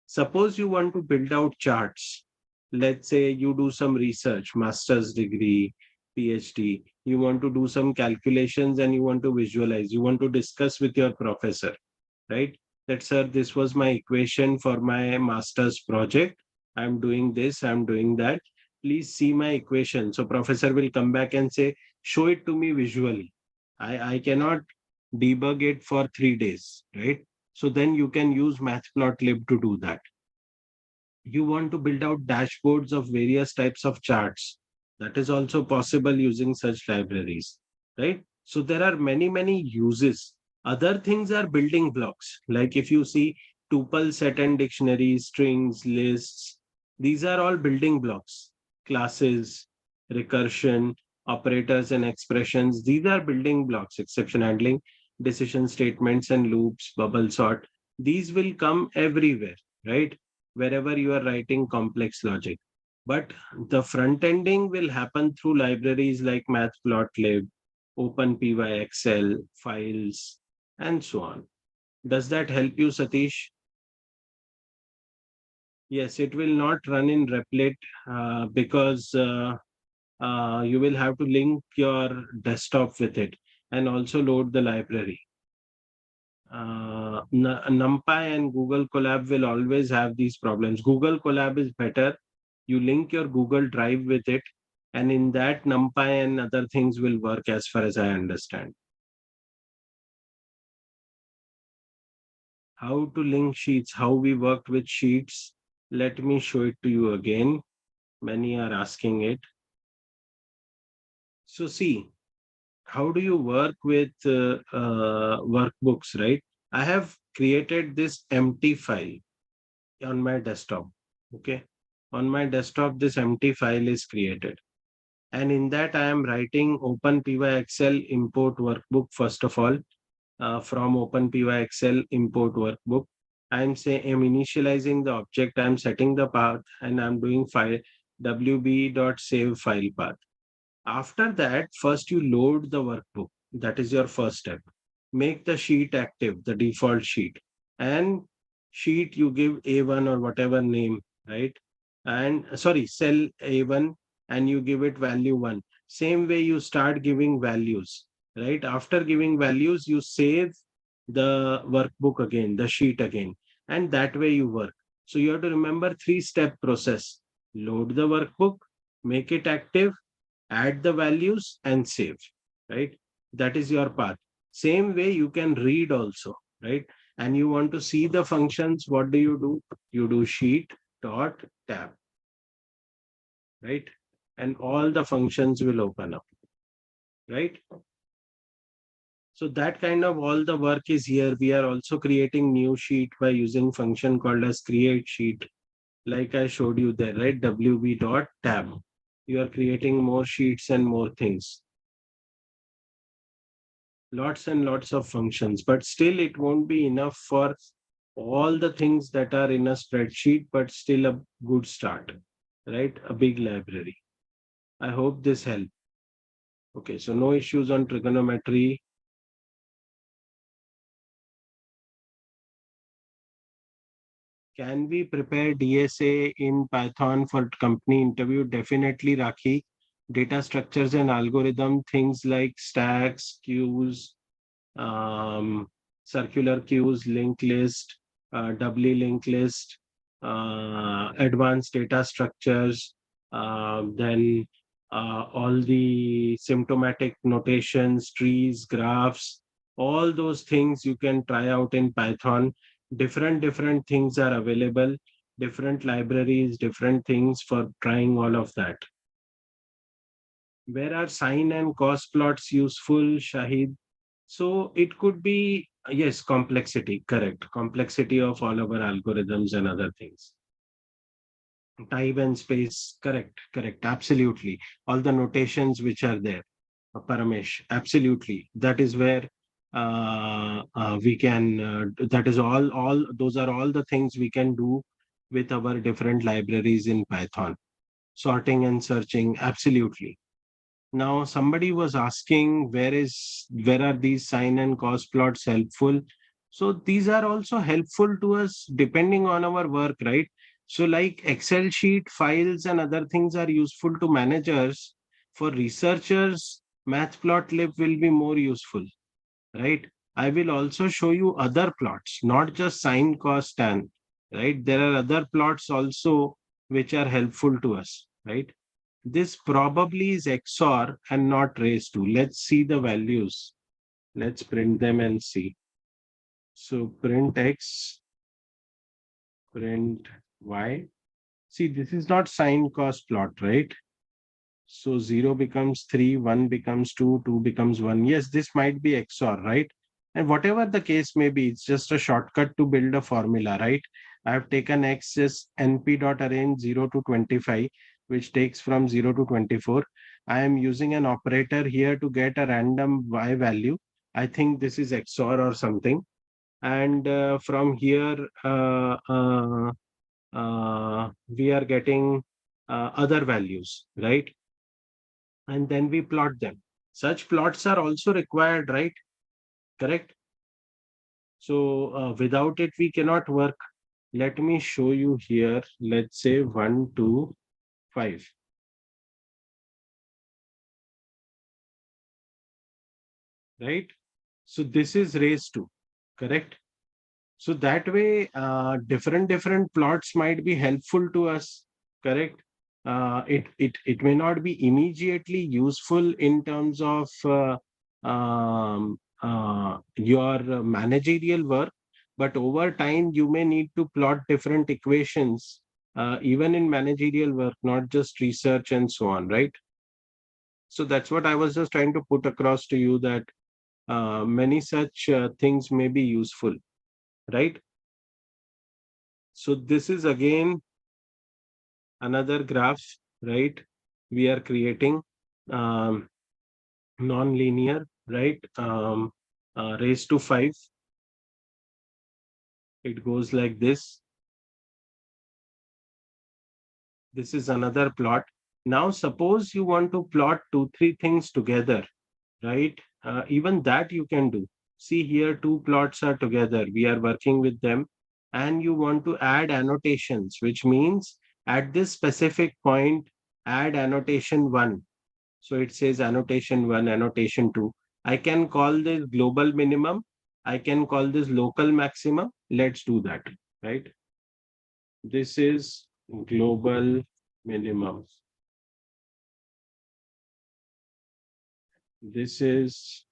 Suppose you want to build out charts. Let's say you do some research, master's degree, PhD. You want to do some calculations and you want to visualize. You want to discuss with your professor, right? That, sir, this was my equation for my master's project. I'm doing this, I'm doing that. Please see my equation. So professor will come back and say, show it to me visually. I cannot debug it for 3 days, right? So then you can use matplotlib to do that. You want to build out dashboards of various types of charts. That is also possible using such libraries, right? So there are many uses. Other things are building blocks. Like if you see tuple, set and dictionary, strings, lists, these are all building blocks. Classes, recursion, operators and expressions, these are building blocks. Exception handling, decision statements and loops, bubble sort, these will come everywhere, right? Wherever you are writing complex logic. But the front ending will happen through libraries like Matplotlib, OpenPy, Excel, files, and so on. Does that help you, Satish? Yes, it will not run in Replit because you will have to link your desktop with it and also load the library. NumPy and Google Colab will always have these problems. Google Colab is better. You link your Google Drive with it, and in that NumPy and other things will work as far as I understand. How to link sheets, how we worked with sheets. Let me show it to you again. Many are asking it. So see, how do you work with workbooks, right? I have created this empty file on my desktop. Okay. On my desktop, this empty file is created. And in that, I am writing OpenPy Excel import workbook, first of all, from OpenPy Excel import workbook. I'm initializing the object, I'm setting the path, and I'm doing file wb.save file path. After that, first you load the workbook. That is your first step. Make the sheet active, the default sheet. And sheet you give A1 or whatever name, right? And sorry, cell A1 and you give it value 1. Same way you start giving values, right? After giving values, you save the workbook again, the sheet again. And that way you work. So you have to remember 3-step process. Load the workbook, make it active, add the values and save, right? That is your path. Same way you can read also, right? And you want to see the functions, what do? You do sheet dot tab, right? And all the functions will open up, right? So that kind of all the work is here. We are also creating new sheet by using function called as create sheet, like I showed you there, right? wb dot tab. You are creating more sheets and more things. Lots and lots of functions, but still it won't be enough for all the things that are in a spreadsheet, but still a good start, right? A big library. I hope this helped. Okay, so no issues on trigonometry. Can we prepare DSA in Python for company interview? Definitely, Rakhi. Data structures and algorithm, things like stacks, queues, um, circular queues, linked list, doubly linked list, advanced data structures, then all the symptomatic notations, trees, graphs, all those things you can try out in Python. Different things are available, different libraries, different things for trying all of that. Where are sine and cos plots useful, Shahid? So it could be, yes, complexity, correct. Complexity of all our algorithms and other things. Time and space, correct, absolutely. All the notations which are there, Paramesh, absolutely. That is where we can, that is all, those are all the things we can do with our different libraries in Python. Sorting and searching, absolutely. Now, somebody was asking where are these sine and cos plots helpful? So these are also helpful to us depending on our work, right? So like Excel sheet files and other things are useful to managers. For researchers, Matplotlib will be more useful, right? I will also show you other plots, not just sine, cos, tan, right? There are other plots also which are helpful to us, right? This probably is XOR and not raised to. Let's see the values. Let's print them and see. So print X, print Y. See, this is not sine cos plot, right? So 0 becomes 3, 1 becomes 2, 2 becomes 1. Yes, this might be XOR, right? And whatever the case may be, it's just a shortcut to build a formula, right? I have taken X as np dot arrange 0 to 25, which takes from 0 to 24. I am using an operator here to get a random Y value. I think this is XOR or something. And from here, we are getting other values, right? And then we plot them. Such plots are also required, right? Correct. So without it, we cannot work. Let me show you here. Let's say 1, 2, 5. Right. So this is raised to, correct. So that way, different plots might be helpful to us, correct? It may not be immediately useful in terms of your managerial work, but over time you may need to plot different equations, even in managerial work, not just research and so on, right? So that's what I was just trying to put across to you, that many such things may be useful, right? So this is again another graph, right? We are creating um, non-linear, right? Raised to 5. It goes like this. This is another plot. Now, suppose you want to plot 2, 3 things together, right? Even that you can do. See here, 2 plots are together. We are working with them. And you want to add annotations, which means at this specific point, add annotation 1. So it says annotation 1, annotation 2. I can call this global minimum. I can call this local maximum. Let's do that, right? This is global minimum. This is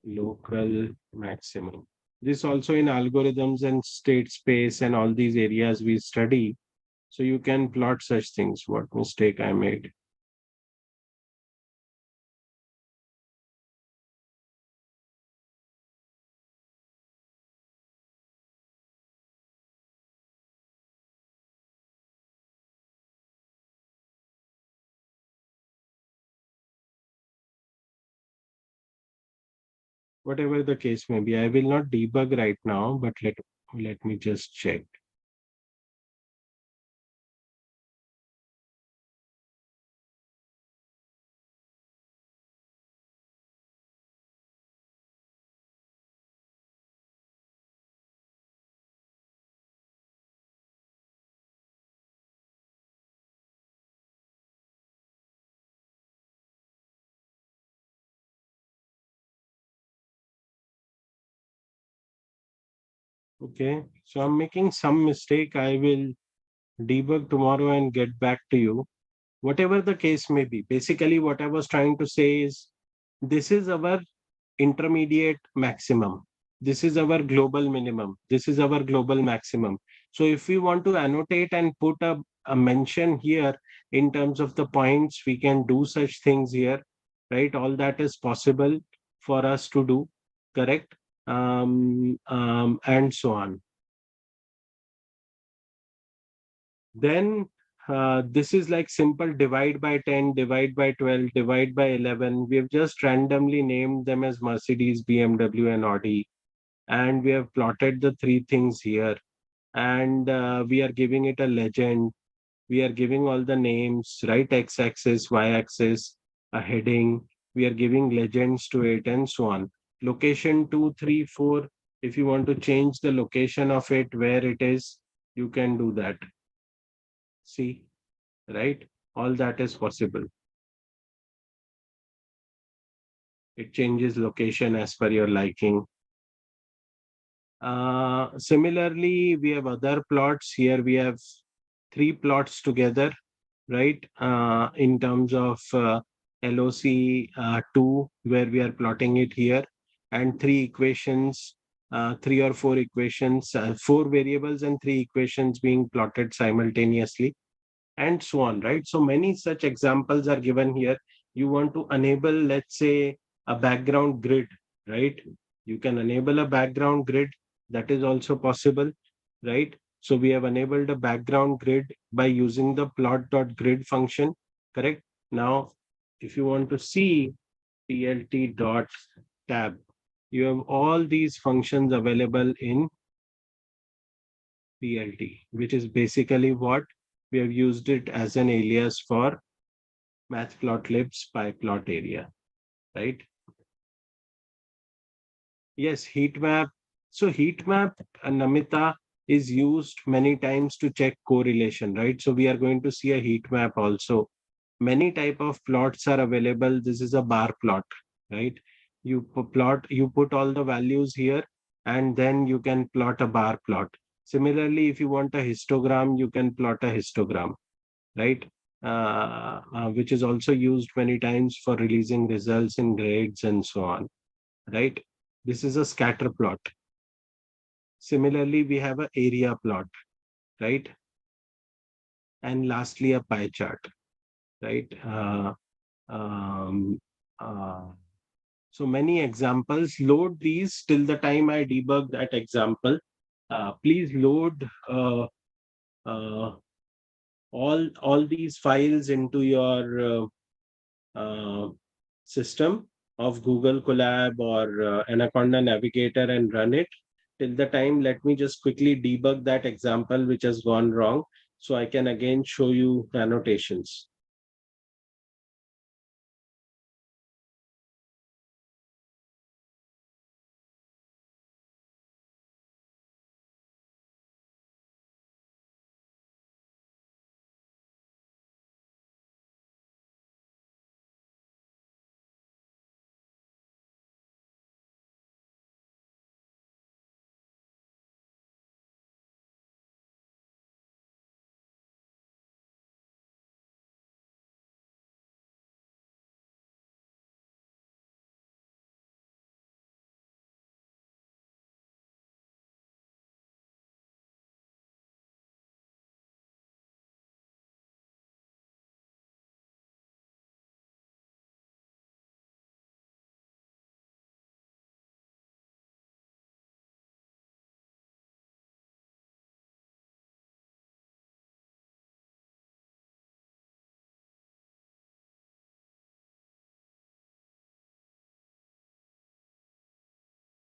local maximum. This also in algorithms and state space and all these areas we study. So you can plot such things. What mistake I made? Whatever the case may be, I will not debug right now, but let me just check. Okay, so I'm making some mistake. I will debug tomorrow and get back to you. Whatever the case may be, basically what I was trying to say is this is our intermediate maximum. This is our global minimum. This is our global maximum. So if we want to annotate and put a mention here in terms of the points, we can do such things here, right? All that is possible for us to do, correct? And so on. Then this is like simple divide by 10, divide by 12, divide by 11. We've just randomly named them as Mercedes, BMW, and Audi. And we have plotted the 3 things here. And we are giving it a legend. We are giving all the names, right? X-axis, Y-axis, a heading. We are giving legends to it and so on. Location 2, 3, 4. If you want to change the location of it, where it is, you can do that. See, right? All that is possible. It changes location as per your liking. Similarly, we have other plots. Here we have three plots together, right? In terms of LOC 2, where we are plotting it here, and three equations, three or four equations, four variables and three equations being plotted simultaneously, and so on, right? So many such examples are given here. You want to enable, let's say, a background grid, right? You can enable a background grid. That is also possible, right? So we have enabled a background grid by using the plot.grid function, correct? Now, if you want to see plt dot tab, you have all these functions available in plt, which is basically what we have used it as an alias for matplotlib spyplot area, right? Yes, heat map. So heat map, Namita, is used many times to check correlation, right? So we are going to see a heat map also. Many type of plots are available. This is a bar plot, right? You put all the values here, and then you can plot a bar plot. Similarly, if you want a histogram, you can plot a histogram, right? Which is also used many times for releasing results in grades and so on, right? This is a scatter plot. Similarly, we have a area plot, right? And lastly, a pie chart, right? Um, uh, so many examples. Load these till the time I debug that example. Please load uh, all these files into your system of Google Colab or Anaconda Navigator and run it. Till the time, let me just quickly debug that example which has gone wrong, so I can again show you annotations.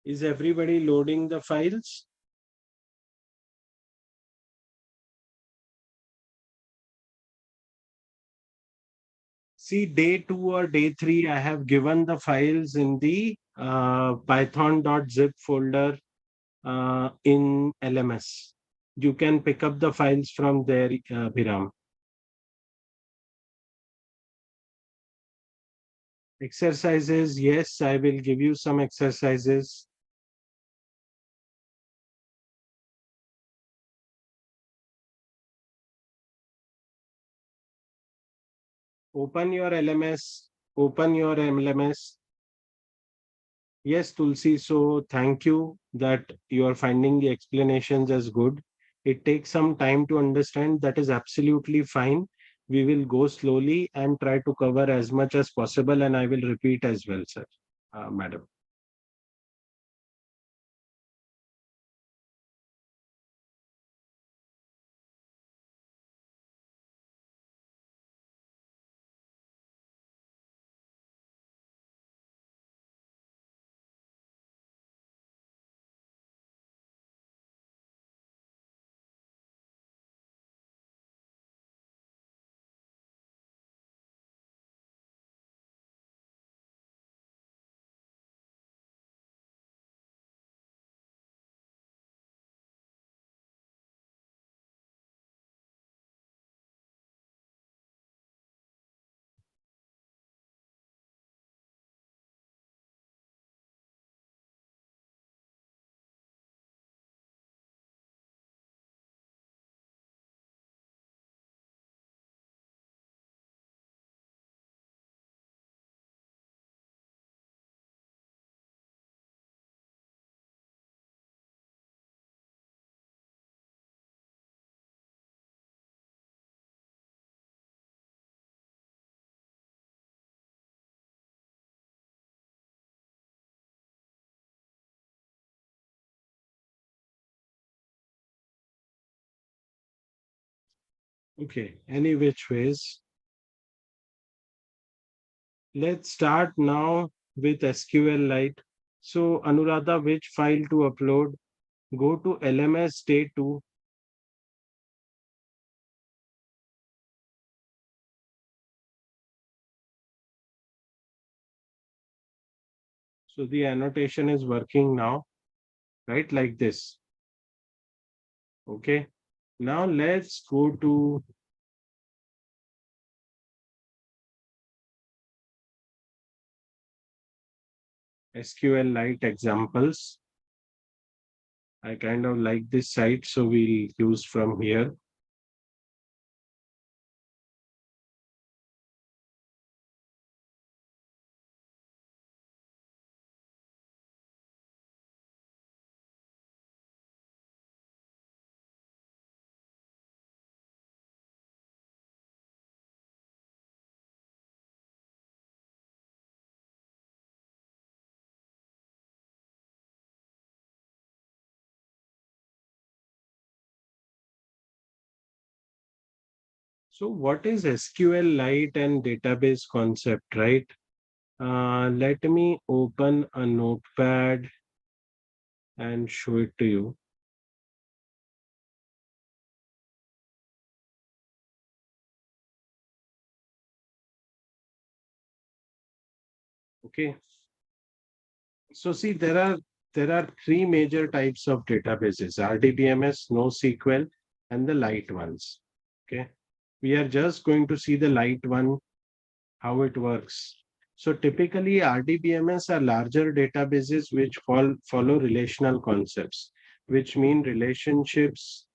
Is everybody loading the files? See, day 2 or day 3, I have given the files in the python.zip folder in LMS. You can pick up the files from there, Biram. Exercises, yes, I will give you some exercises. Open your LMS, open your LMS. Yes, Tulsi. So thank you that you are finding the explanations as good. It takes some time to understand. That is absolutely fine. We will go slowly and try to cover as much as possible. And I will repeat as well, sir, madam. Okay, any which ways. Let's start now with SQLite. So, Anuradha, which file to upload? Go to LMS day 2. So, the annotation is working now, right? Like this. Okay. Now, let's go to SQLite examples. I kind of like this site, so we'll use from here. So, what is SQLite and database concept, right? Let me open a notepad and show it to you. Okay. So see, there are three major types of databases: RDBMS, NoSQL, and the light ones. Okay. We are just going to see the light one, how it works. So typically, RDBMS are larger databases which follow relational concepts, which mean relationships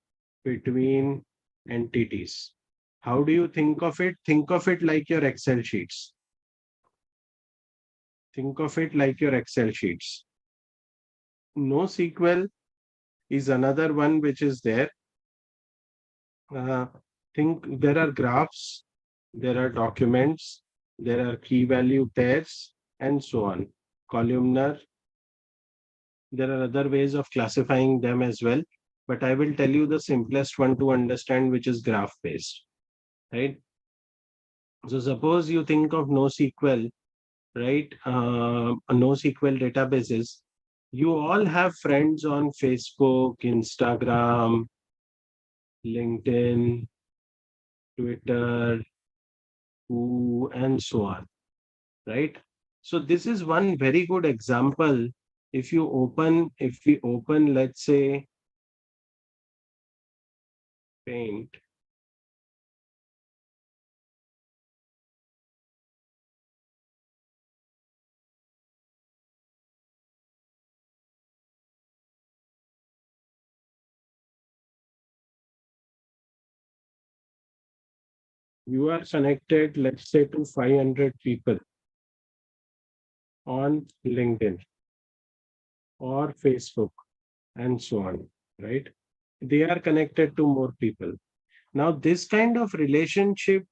between entities. How do you think of it? Think of it like your Excel sheets. Think of it like your Excel sheets. NoSQL is another one which is there. Uh, think there are graphs, there are documents, there are key value pairs, and so on. Columnar, there are other ways of classifying them as well, but I will tell you the simplest one to understand, which is graph based, right? So suppose you think of NoSQL, right? NoSQL databases. You all have friends on Facebook, Instagram, LinkedIn, Twitter, and so on, right? So this is one very good example. If we open, let's say, Paint, you are connected, let's say, to 500 people on LinkedIn or Facebook and so on, right? They are connected to more people. Now, this kind of relationship,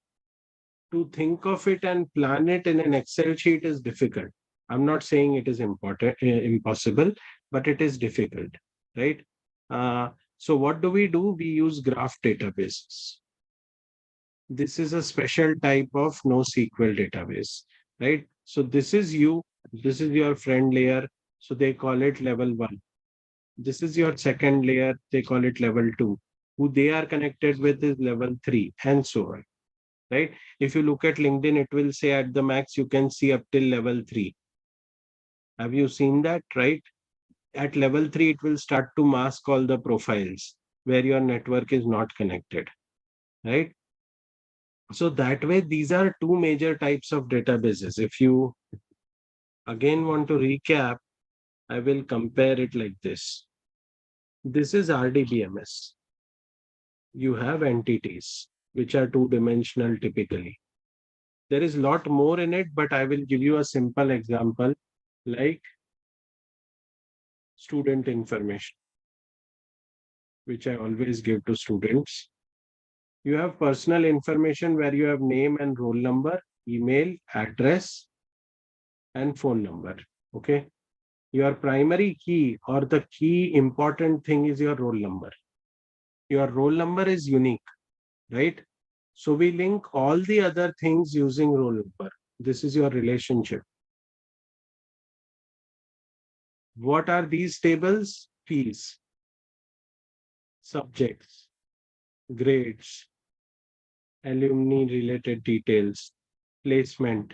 to think of it and plan it in an Excel sheet is difficult. I'm not saying it is impossible, but it is difficult, right? So what do? We use graph databases. This is a special type of NoSQL database, right? So this is your friend layer. So they call it level one. This is your second layer. They call it level two. Who they are connected with is level three, and so on, right? If you look at LinkedIn, it will say at the max you can see up till level three. Have you seen that, right? At level three, it will start to mask all the profiles where your network is not connected, right? So that way, these are two major types of databases. If you again want to recap, I will compare it like this. This is RDBMS. You have entities which are two-dimensional typically. There is a lot more in it, but I will give you a simple example like student information, which I always give to students. You have personal information where you have name and roll number, email, address, and phone number. Okay. Your primary key or the key important thing is your roll number. Your roll number is unique, right? So we link all the other things using roll number. This is your relationship. What are these tables? Fees, subjects, grades, alumni related details, placement,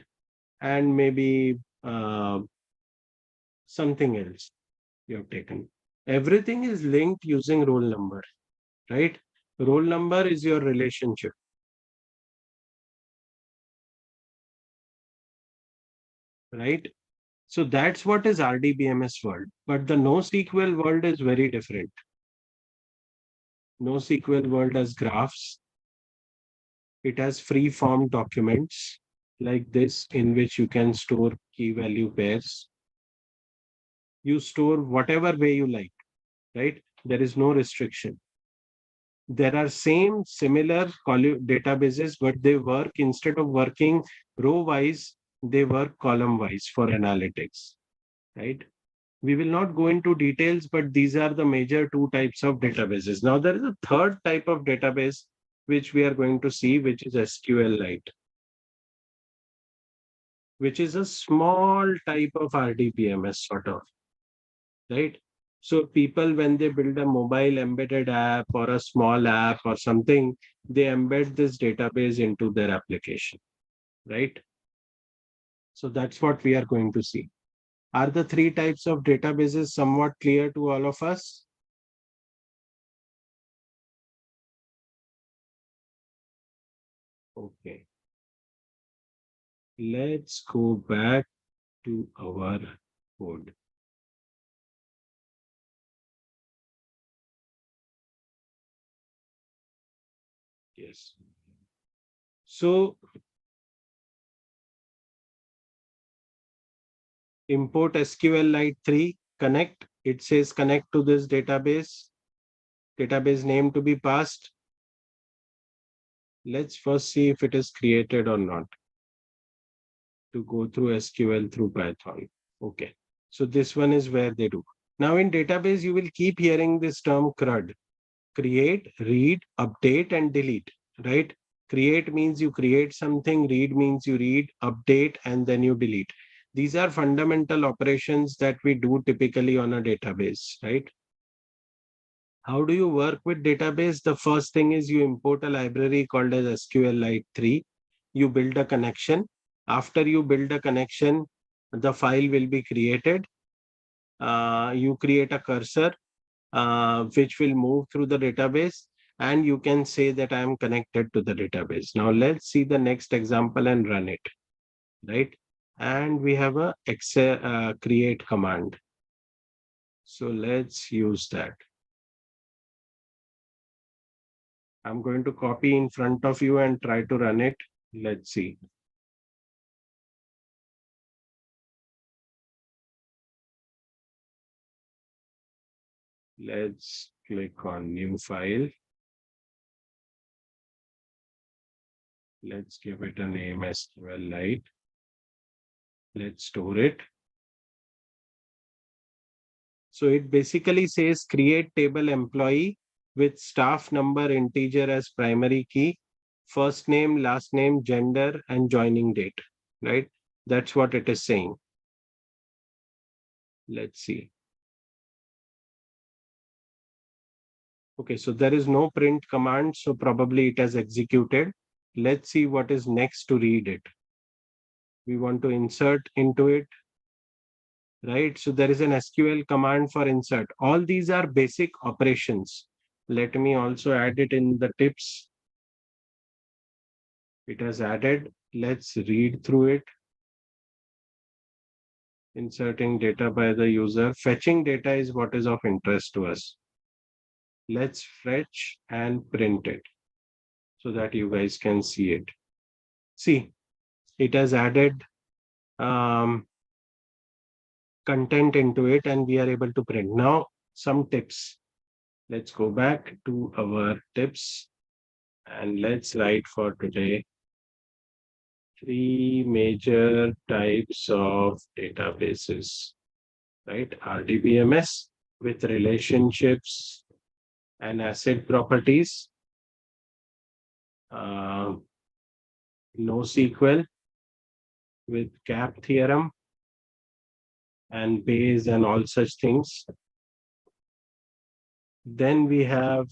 and maybe something else you have taken. Everything is linked using roll number, right? Roll number is your relationship, right? So that's what is RDBMS world. But the NoSQL world is very different. NoSQL world has graphs. It has free form documents like this in which you can store key value pairs. You store whatever way you like, right? There is no restriction. There are same similar databases, but they work instead of working row wise, they work column wise for analytics, right? We will not go into details, but these are the major two types of databases. Now, there is a third type of database which we are going to see, which is SQLite, which is a small type of RDBMS sort of, right? So people, when they build a mobile embedded app or a small app or something, they embed this database into their application, right? So that's what we are going to see. Are the three types of databases somewhat clear to all of us? Okay. Let's go back to our code. Yes. So import SQLite 3, connect. It says connect to this database name to be passed. Let's first see if it is created or not to go through SQL through Python. Okay. So this one is where they do. Now in database, you will keep hearing this term CRUD, create, read, update, and delete, right? Create means you create something, read means you read, update, and then you delete. These are fundamental operations that we do typically on a database, right? How do you work with database? The first thing is you import a library called as SQLite 3. You build a connection. After you build a connection, the file will be created. You create a cursor which will move through the database, and you can say that I am connected to the database. Now let's see the next example and run it, right? And we have a Excel create command. So let's use that. I'm going to copy in front of you and try to run it. Let's see. Let's click on new file. Let's give it a name SQLite. Let's store it. So it basically says create table employee with staff number integer as primary key, first name, last name, gender, and joining date, right? That's what it is saying. Let's see. Okay, so there is no print command, so probably it has executed. Let's see what is next to read it. We want to insert into it, right? So there is an SQL command for insert. All these are basic operations. Let me also add it in the tips. It has added. Let's read through it. Inserting data by the user. Fetching data is what is of interest to us. Let's fetch and print it so that you guys can see it. See, it has added content into it and we are able to print. Now, some tips. Let's go back to our tips and let's write for today three major types of databases, right? RDBMS with relationships and asset properties. uh, NoSQL with cap theorem and Bayes and all such things. Then we have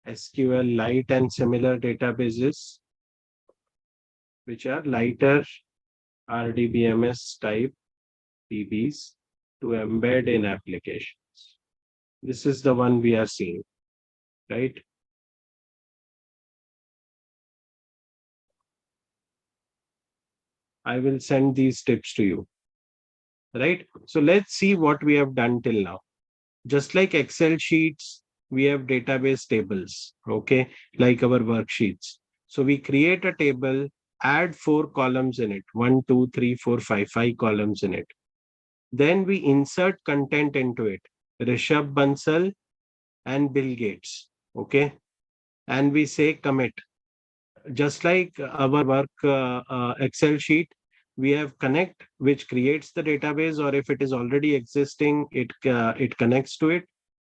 SQLite and similar databases, which are lighter RDBMS type DBs to embed in applications. This is the one we are seeing, right? I will send these tips to you, right? So let's see what we have done till now. Just like Excel sheets, we have database tables, okay, like our worksheets. So we create a table, add 4 columns in it, one, two, three, four, five columns in it. Then we insert content into it, Rishabh Bansal and Bill Gates, okay, and we say commit. Just like our work Excel sheet, we have connect, which creates the database, or if it is already existing, it connects to it.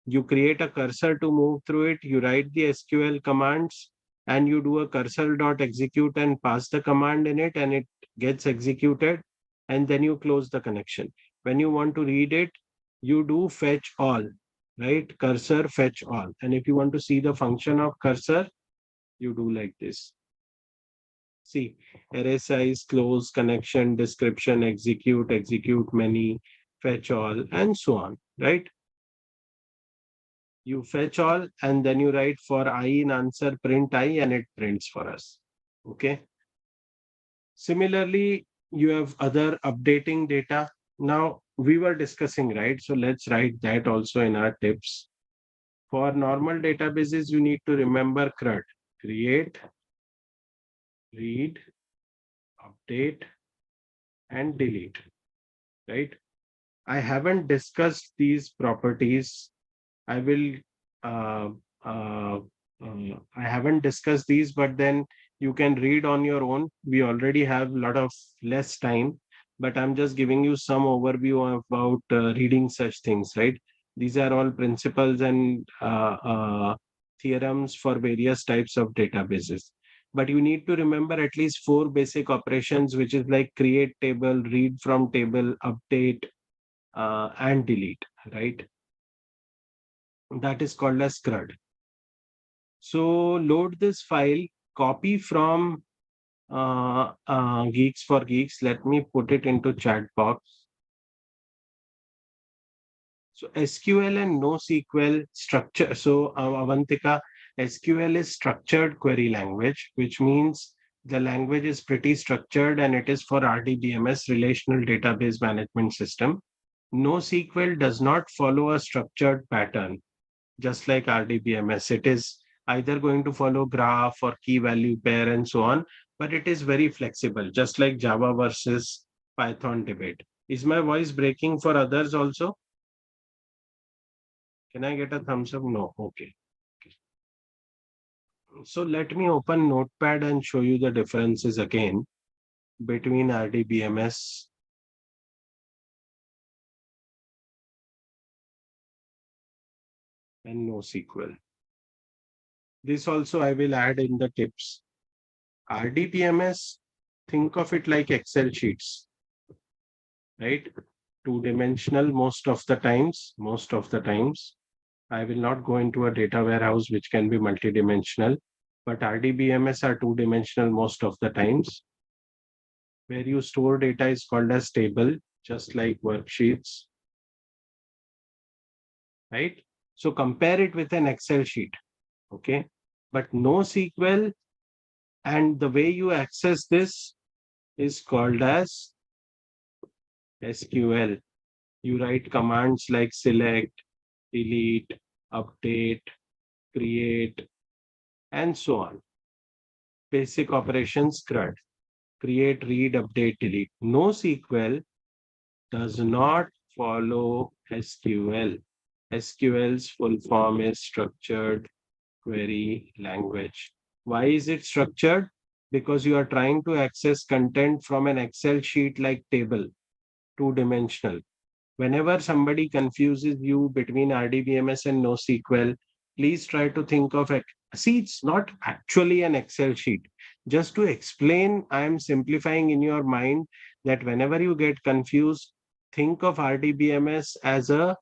You create a cursor to move through it, you write the SQL commands, and you do a cursor dot execute and pass the command in it, and it gets executed, and then you close the connection. When you want to read it, you do fetch all, right? Cursor fetch all. And if you want to see the function of cursor, you do like this. See, array size, close, connection, description, execute, execute many, fetch all, and so on, right? You fetch all and then you write for I in answer, print I, and it prints for us. Okay. Similarly, you have other updating data. Now we were discussing, right? So let's write that also in our tips. For normal databases, you need to remember CRUD: create, read, update, and delete, right? I haven't discussed these properties. I will, uh, uh, I haven't discussed these, but then you can read on your own. We already have a lot of less time, but I'm just giving you some overview about reading such things, right? These are all principles and theorems for various types of databases. But you need to remember at least 4 basic operations, which is like create table, read from table, update, and delete, right? That is called as CRUD. So load this file, copy from Geeks for Geeks. Let me put it into chat box. So SQL and NoSQL structure. So Avantika, SQL is structured query language, which means the language is pretty structured and it is for RDBMS, Relational Database Management System. NoSQL does not follow a structured pattern. Just like RDBMS, it is either going to follow graph or key value pair and so on, but it is very flexible, just like Java versus Python debate. Is my voice breaking for others also? Can I get a thumbs up? No. Okay. So let me open Notepad and show you the differences again between RDBMS and NoSQL. This also I will add in the tips. RDBMS, think of it like Excel sheets, right? Two-dimensional most of the times. I will not go into a data warehouse which can be multidimensional, but RDBMS are two-dimensional most of the times. Where you store data is called as table, just like worksheets, right? So compare it with an Excel sheet, okay? But NoSQL and the way you access this is called as SQL. You write commands like select, delete, update, create, and so on. Basic operations CRUD: create, read, update, delete. NoSQL does not follow SQL. SQL's full form is structured query language. Why is it structured? Because you are trying to access content from an Excel sheet like table, two-dimensional. Whenever somebody confuses you between RDBMS and NoSQL, Please try to think of it. See, it's not actually an Excel sheet. Just to explain, I am simplifying in your mind that whenever you get confused, think of RDBMS as a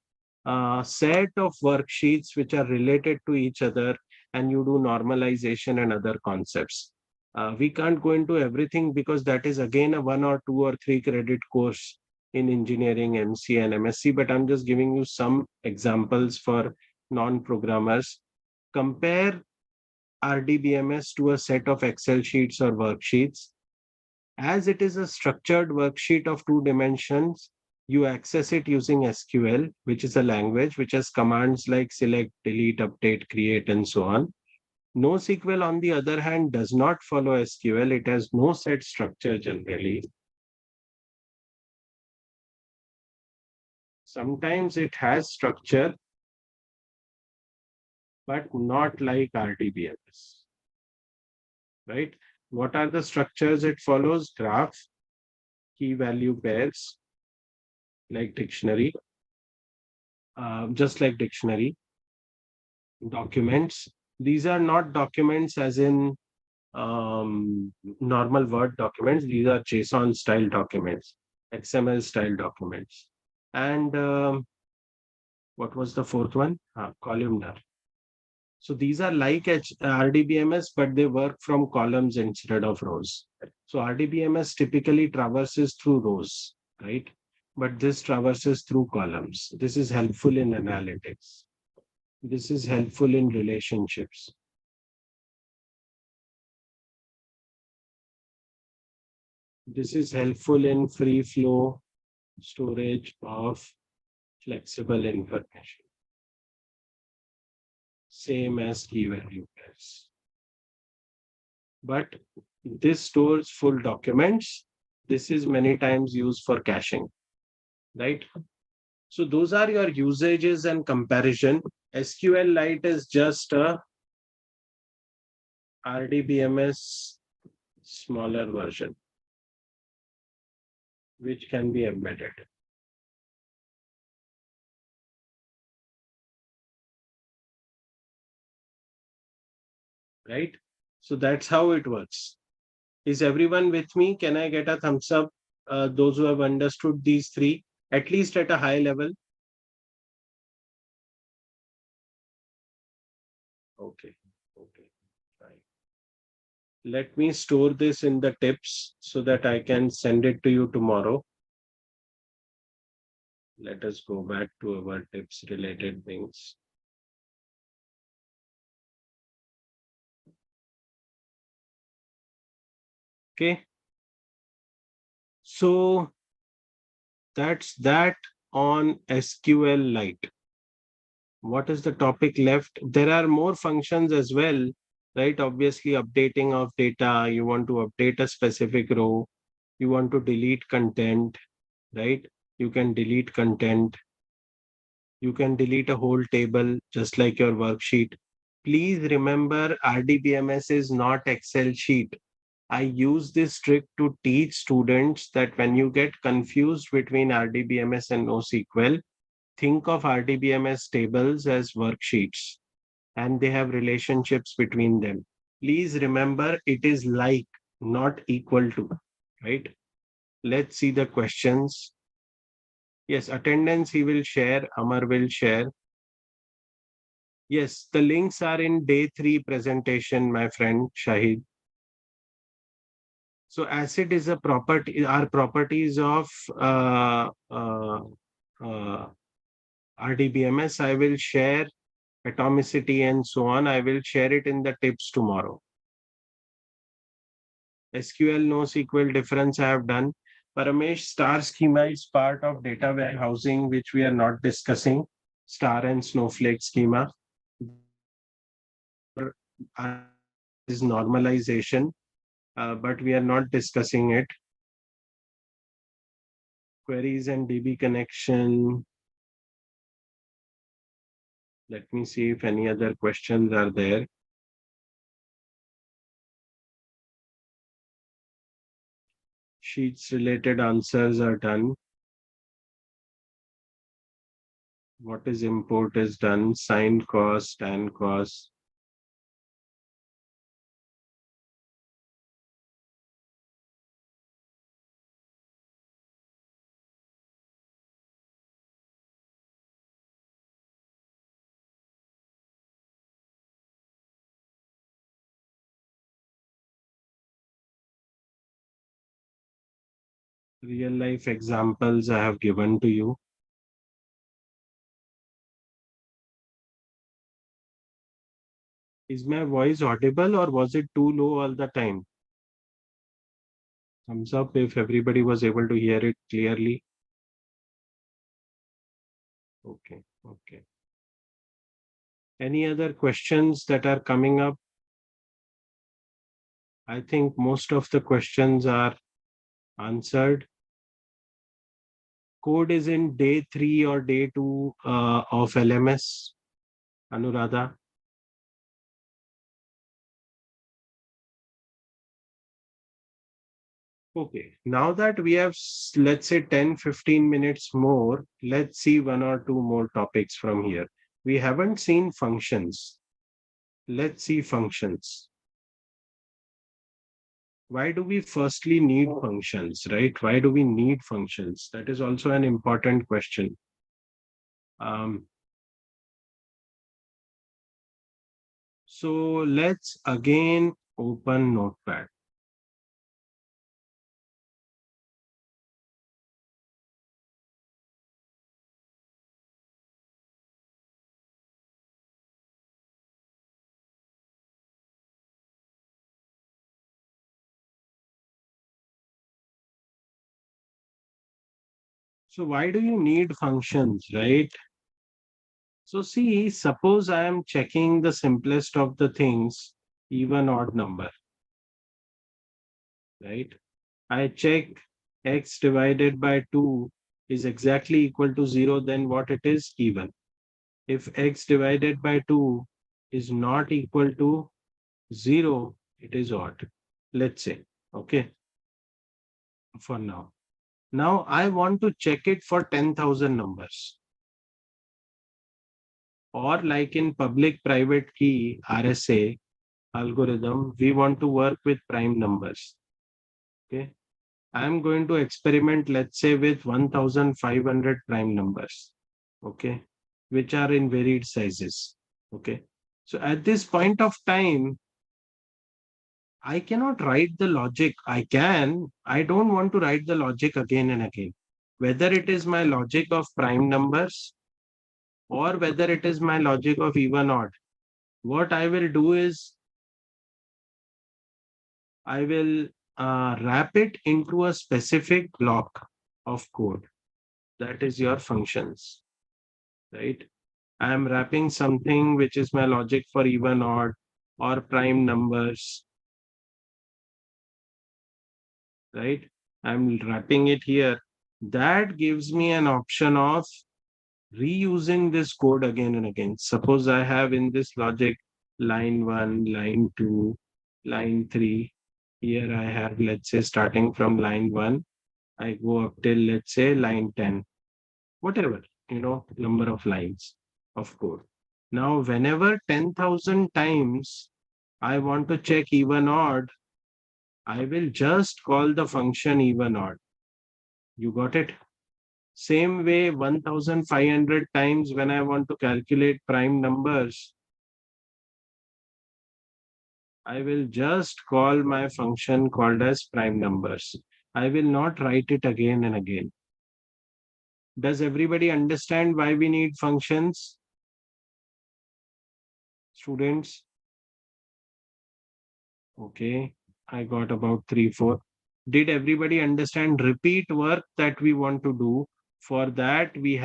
set of worksheets which are related to each other, and you do normalization and other concepts. We can't go into everything because that is again a 1 or 2 or 3 credit course in engineering, MC and MSc, but I'm just giving you some examples for non-programmers. Compare RDBMS to a set of Excel sheets or worksheets. As it is a structured worksheet of 2 dimensions, you access it using SQL, which is a language which has commands like select, delete, update, create, and so on. NoSQL, on the other hand, does not follow SQL. It has no set structure generally. Sometimes it has structure, but not like RDBMS, right? What are the structures it follows? Graph, key value pairs, like dictionary, just like dictionary, documents. These are not documents as in normal Word documents. These are JSON style documents, XML style documents. And what was the fourth one? Columnar. So these are like RDBMS, but they work from columns instead of rows. So RDBMS typically traverses through rows, right? But this traverses through columns. This is helpful in analytics. This is helpful in relationships. This is helpful in free flow storage of flexible information. Same as key value pairs. But this stores full documents. This is many times used for caching, right? So those are your usages and comparison. SQLite is just a RDBMS smaller version, which can be embedded, right? So that's how it works. Is everyone with me? Can I get a thumbs up? Those who have understood these three, at least at a high level. Okay. Okay. Fine. Let me store this in the tips so that I can send it to you tomorrow. Let us go back to our tips related things. Okay. So that's that on SQLite. What is the topic left? There are more functions as well, right? Obviously, updating of data. You want to update a specific row. You want to delete content, right? You can delete content. You can delete a whole table just like your worksheet. Please remember, RDBMS is not Excel sheet. I use this trick to teach students that when you get confused between RDBMS and NoSQL, think of RDBMS tables as worksheets and they have relationships between them. Please remember, it is like, not equal to, right? Let's see the questions. Yes, attendance he will share, Amar will share. Yes, the links are in day 3 presentation, my friend Shahid. So acid is a property, are properties of uh, RDBMS. I will share atomicity and so on. I will share it in the tips tomorrow. SQL, NoSQL difference I have done. Paramesh, star schema is part of data warehousing, which we are not discussing. Star and snowflake schema is normalization, but we are not discussing it. Queries and DB connection. Let me see if any other questions are there. Sheets related answers are done. What is import is done, sine cos, tan cos. Real life examples I have given to you. Is my voice audible or was it too low all the time? Thumbs up if everybody was able to hear it clearly. Okay, okay. Any other questions that are coming up? I think most of the questions are answered. Code is in day 3 or day 2 of LMS, Anuradha. Okay, now that we have, let's say, 10-15 minutes more, let's see one or two more topics from here. We haven't seen functions. Let's see functions. Why do we firstly need functions, right? Why do we need functions? That is also an important question. Um, so let's again open Notepad. So why do you need functions, right? So see, suppose I am checking the simplest of the things, even odd number, right? I check x divided by 2 is exactly equal to 0, then what it is? Even. If x divided by 2 is not equal to 0, it is odd. Let's say, okay, for now. Now I want to check it for 10,000 numbers. Or like in public private key RSA algorithm, we want to work with prime numbers. Okay. I'm going to experiment, let's say, with 1,500 prime numbers. Okay. Which are in varied sizes. Okay. So at this point of time, I cannot write the logic. I don't want to write the logic again and again. Whether it is my logic of prime numbers or whether it is my logic of even odd. What I will do is I will wrap it into a specific block of code. That is your functions, right? I am wrapping something which is my logic for even odd or prime numbers, right? I'm wrapping it here. That gives me an option of reusing this code again and again. Suppose I have in this logic line 1, line 2, line 3. Here I have, let's say, starting from line 1, I go up till, let's say, line 10, whatever, number of lines of code. Now, whenever 10,000 times I want to check even odd, I will just call the function even odd. You got it? Same way, 1,500 times when I want to calculate prime numbers, I will just call my function called as prime numbers. I will not write it again and again. Does everybody understand why we need functions? Students? Okay, I got about 3, 4. Did everybody understand repeat work that we want to do? For that, we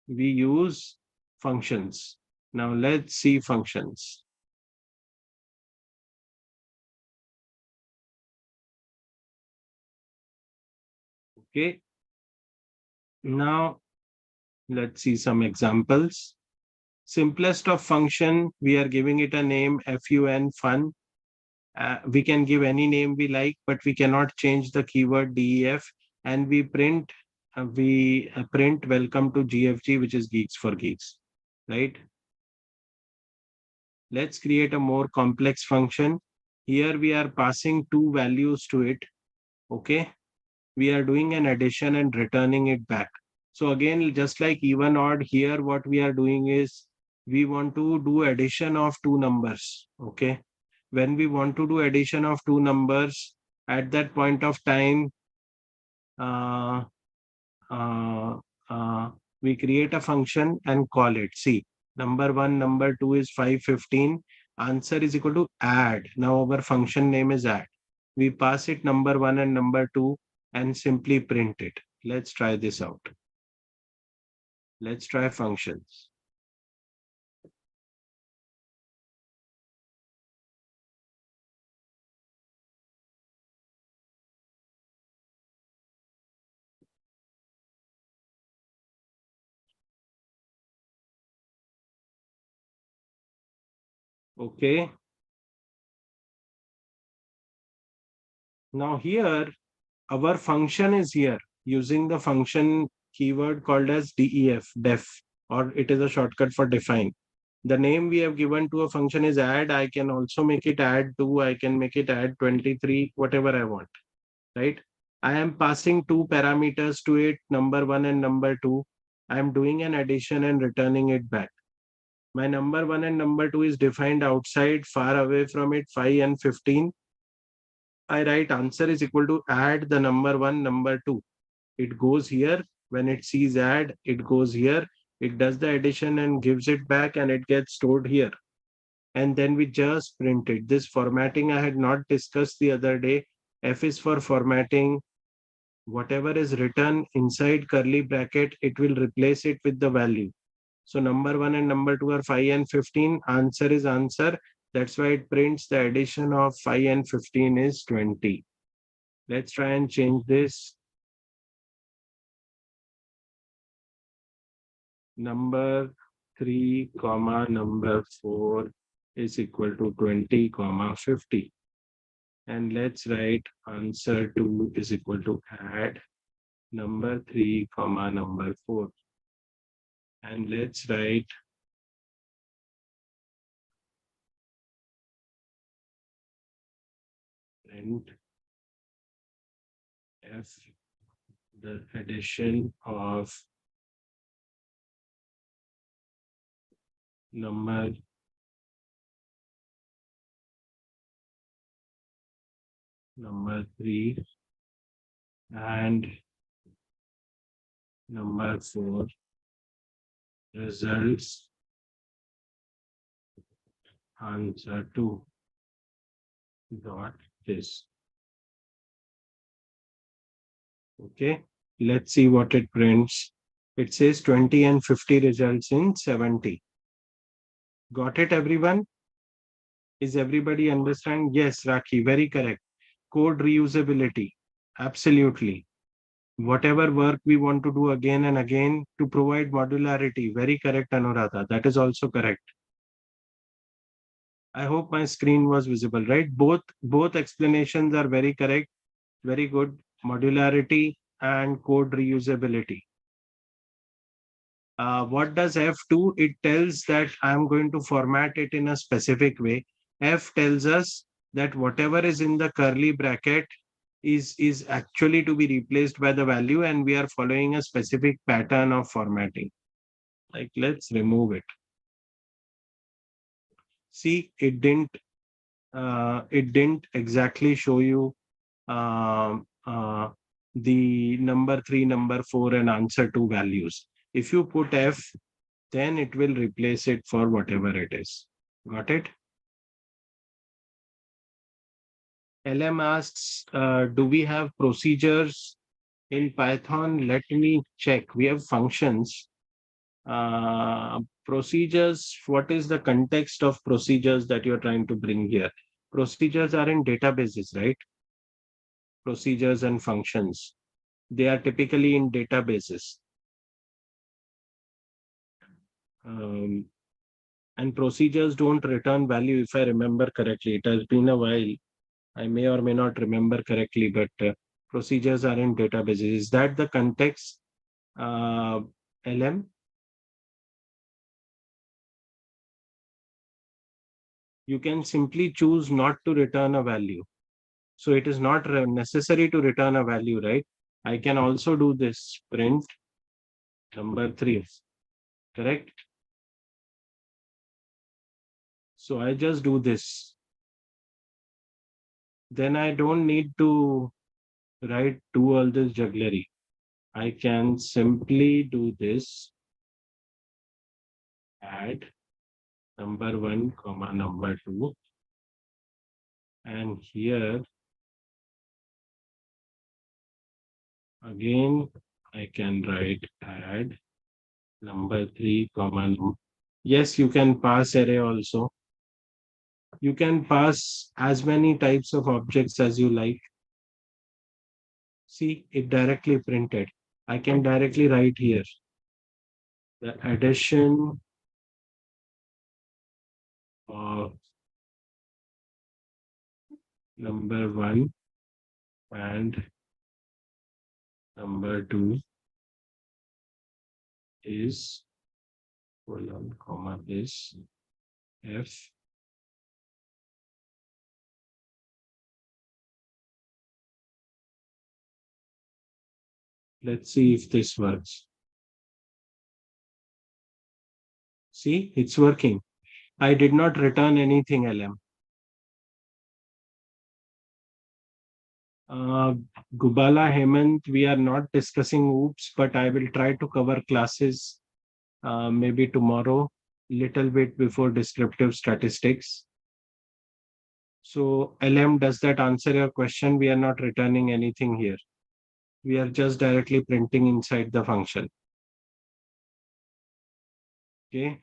use functions. Now let's see functions. Okay, now let's see some examples. Simplest of function, we are giving it a name fun. We can give any name we like, but we cannot change the keyword def, and we print we print welcome to GFG, which is Geeks for Geeks, right? Let's create a more complex function. Here we are passing two values to it. Okay. We are doing an addition and returning it back. So again, just like even odd, here what we are doing is we want to do addition of two numbers. Okay. When we want to do addition of two numbers, at that point of time, uh, uh, uh, we create a function and call it. See, number one, number two is 515. Answer is equal to add. Now our function name is add. We pass it number one and number two and simply print it. Let's try this out. Let's try functions. Okay. Now here, our function is here using the function keyword called as def, or it is a shortcut for define. The name we have given to a function is add. I can also make it add 2. I can make it add 23, whatever I want, right? I am passing two parameters to it, number one and number two. I am doing an addition and returning it back. My number one and number two is defined outside, far away from it, 5 and 15. I write answer is equal to add the number one, number two. It goes here. When it sees add, it goes here. It does the addition and gives it back, and it gets stored here. And then we just print it. This formatting I had not discussed the other day. F is for formatting. Whatever is written inside curly bracket, it will replace it with the value. So number one and number two are 5 and 15. Answer is answer. That's why it prints the addition of 5 and 15 is 20. Let's try and change this. Number 3 comma number 4 is equal to 20 comma 50. And let's write answer 2 is equal to add number 3 comma number 4. And let's write print f the addition of number number 3 and number 4 results answer 2 dot this. Okay, let's see what it prints. It says 20 and 50 results in 70. Got it, everyone? Is everybody understand? Yes, Raki, very correct. Code reusability. Absolutely. Whatever work we want to do again and again to provide modularity. Very correct, Anuradha. That is also correct. I hope my screen was visible, right? Both explanations are very correct. Very good. Modularity and code reusability. What does F do? It tells that I'm going to format it in a specific way. F tells us that whatever is in the curly bracket is actually to be replaced by the value, and we are following a specific pattern of formatting. Like, let's remove it. See, it didn't exactly show you the number 3, number 4, and answer 2 values. If you put F, then it will replace it for whatever it is. Got it? LM asks, do we have procedures in Python? Let me check. We have functions. Procedures, what is the context of procedures that you're trying to bring here? Procedures are in databases, right? Procedures and functions. They are typically in databases. And procedures don't return value, if I remember correctly. It has been a while. I may or may not remember correctly, but procedures are in databases. Is that the context? LM, you can simply choose not to return a value. So it is not necessary to return a value, right? I can also do this print number 3, correct? So I just do this. Then I don't need to do all this jugglery. I can simply do this, add number 1 comma number 2, and here again I can write add number 3 comma yes, you can pass array also. You can pass as many types of objects as you like. See, it directly printed. I can directly write here the addition of number 1 and number 2 is colon comma is f. Let's see if this works. See, it's working. I did not return anything, LM. Gubala Hemant, we are not discussing OOPS, but I will try to cover classes maybe tomorrow, little bit before descriptive statistics. So LM, does that answer your question? We are not returning anything here. We are just directly printing inside the function. Okay.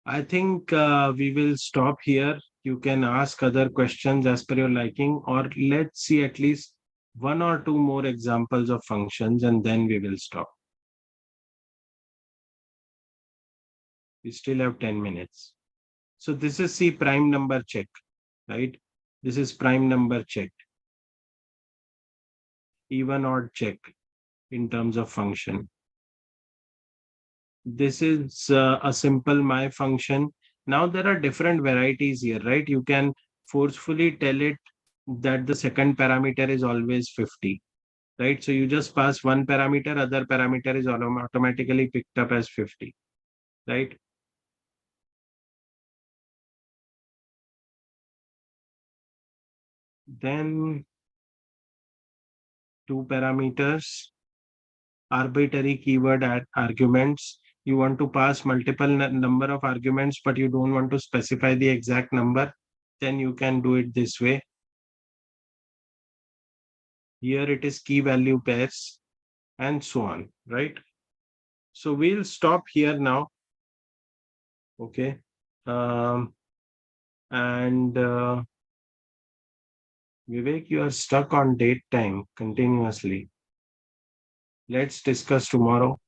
I think we will stop here. You can ask other questions as per your liking, or let's see at least 1 or 2 more examples of functions and then we will stop. We still have 10 minutes. So this is C prime number check, right? This is prime number check, even odd check in terms of function. This is a simple my function. Now there are different varieties here, right? You can forcefully tell it that the second parameter is always 50, right? So you just pass one parameter, other parameter is automatically picked up as 50, right? Then 2 parameters, arbitrary keyword arguments. You want to pass multiple number of arguments, but you don't want to specify the exact number, then you can do it this way. Here it is key value pairs and so on, right? So we'll stop here now. Okay. And Vivek, you are stuck on date time continuously. Let's discuss tomorrow.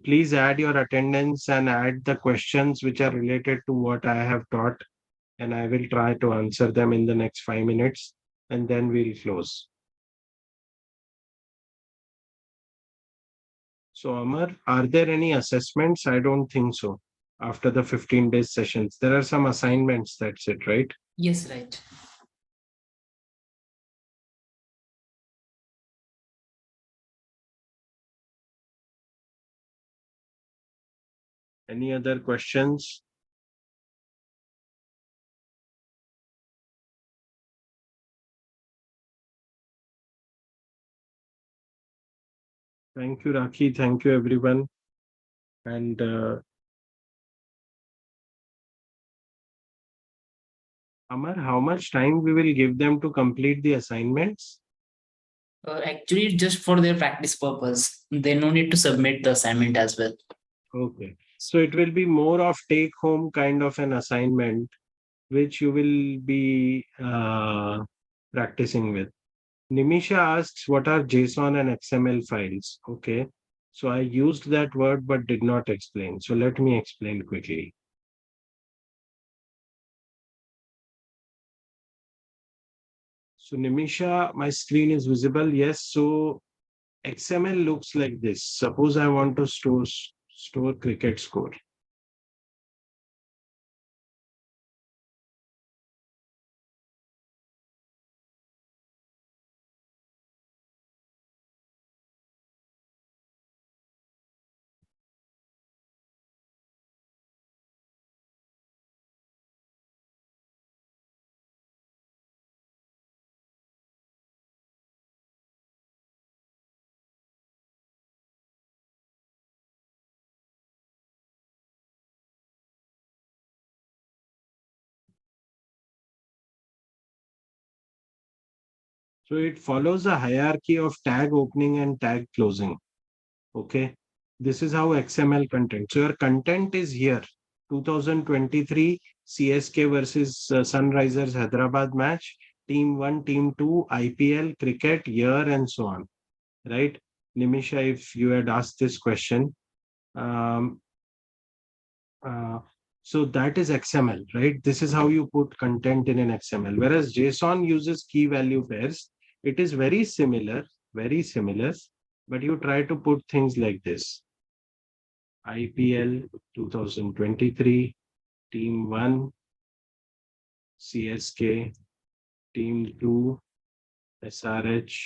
Please add your attendance and add the questions which are related to what I have taught, and I will try to answer them in the next 5 minutes, and then we'll close. So, Amar, are there any assessments? I don't think so. After the 15 days sessions, there are some assignments. That's it, right? Yes, right. Any other questions? Thank you, Rakhi. Thank you, everyone. And Amar, how much time we will give them to complete the assignments? Actually, just for their practice purpose, they no need to submit the assignment as well. Okay. So it will be more of take home kind of an assignment, which you will be practicing with. Nimisha asks, what are JSON and XML files? Okay. So I used that word but did not explain. So let me explain quickly. So Nimisha, my screen is visible. Yes. So XML looks like this. Suppose I want to store cricket score. So it follows a hierarchy of tag opening and tag closing. Okay. This is how XML content. So your content is here. 2023 CSK versus Sunrisers Hyderabad match, team 1, team 2, IPL, cricket, year, and so on. Right? Nimisha, if you had asked this question, um, uh, so that is XML, right? This is how you put content in an XML. Whereas JSON uses key value pairs. It is very similar, but you try to put things like this. IPL 2023, Team 1, CSK, Team 2, SRH,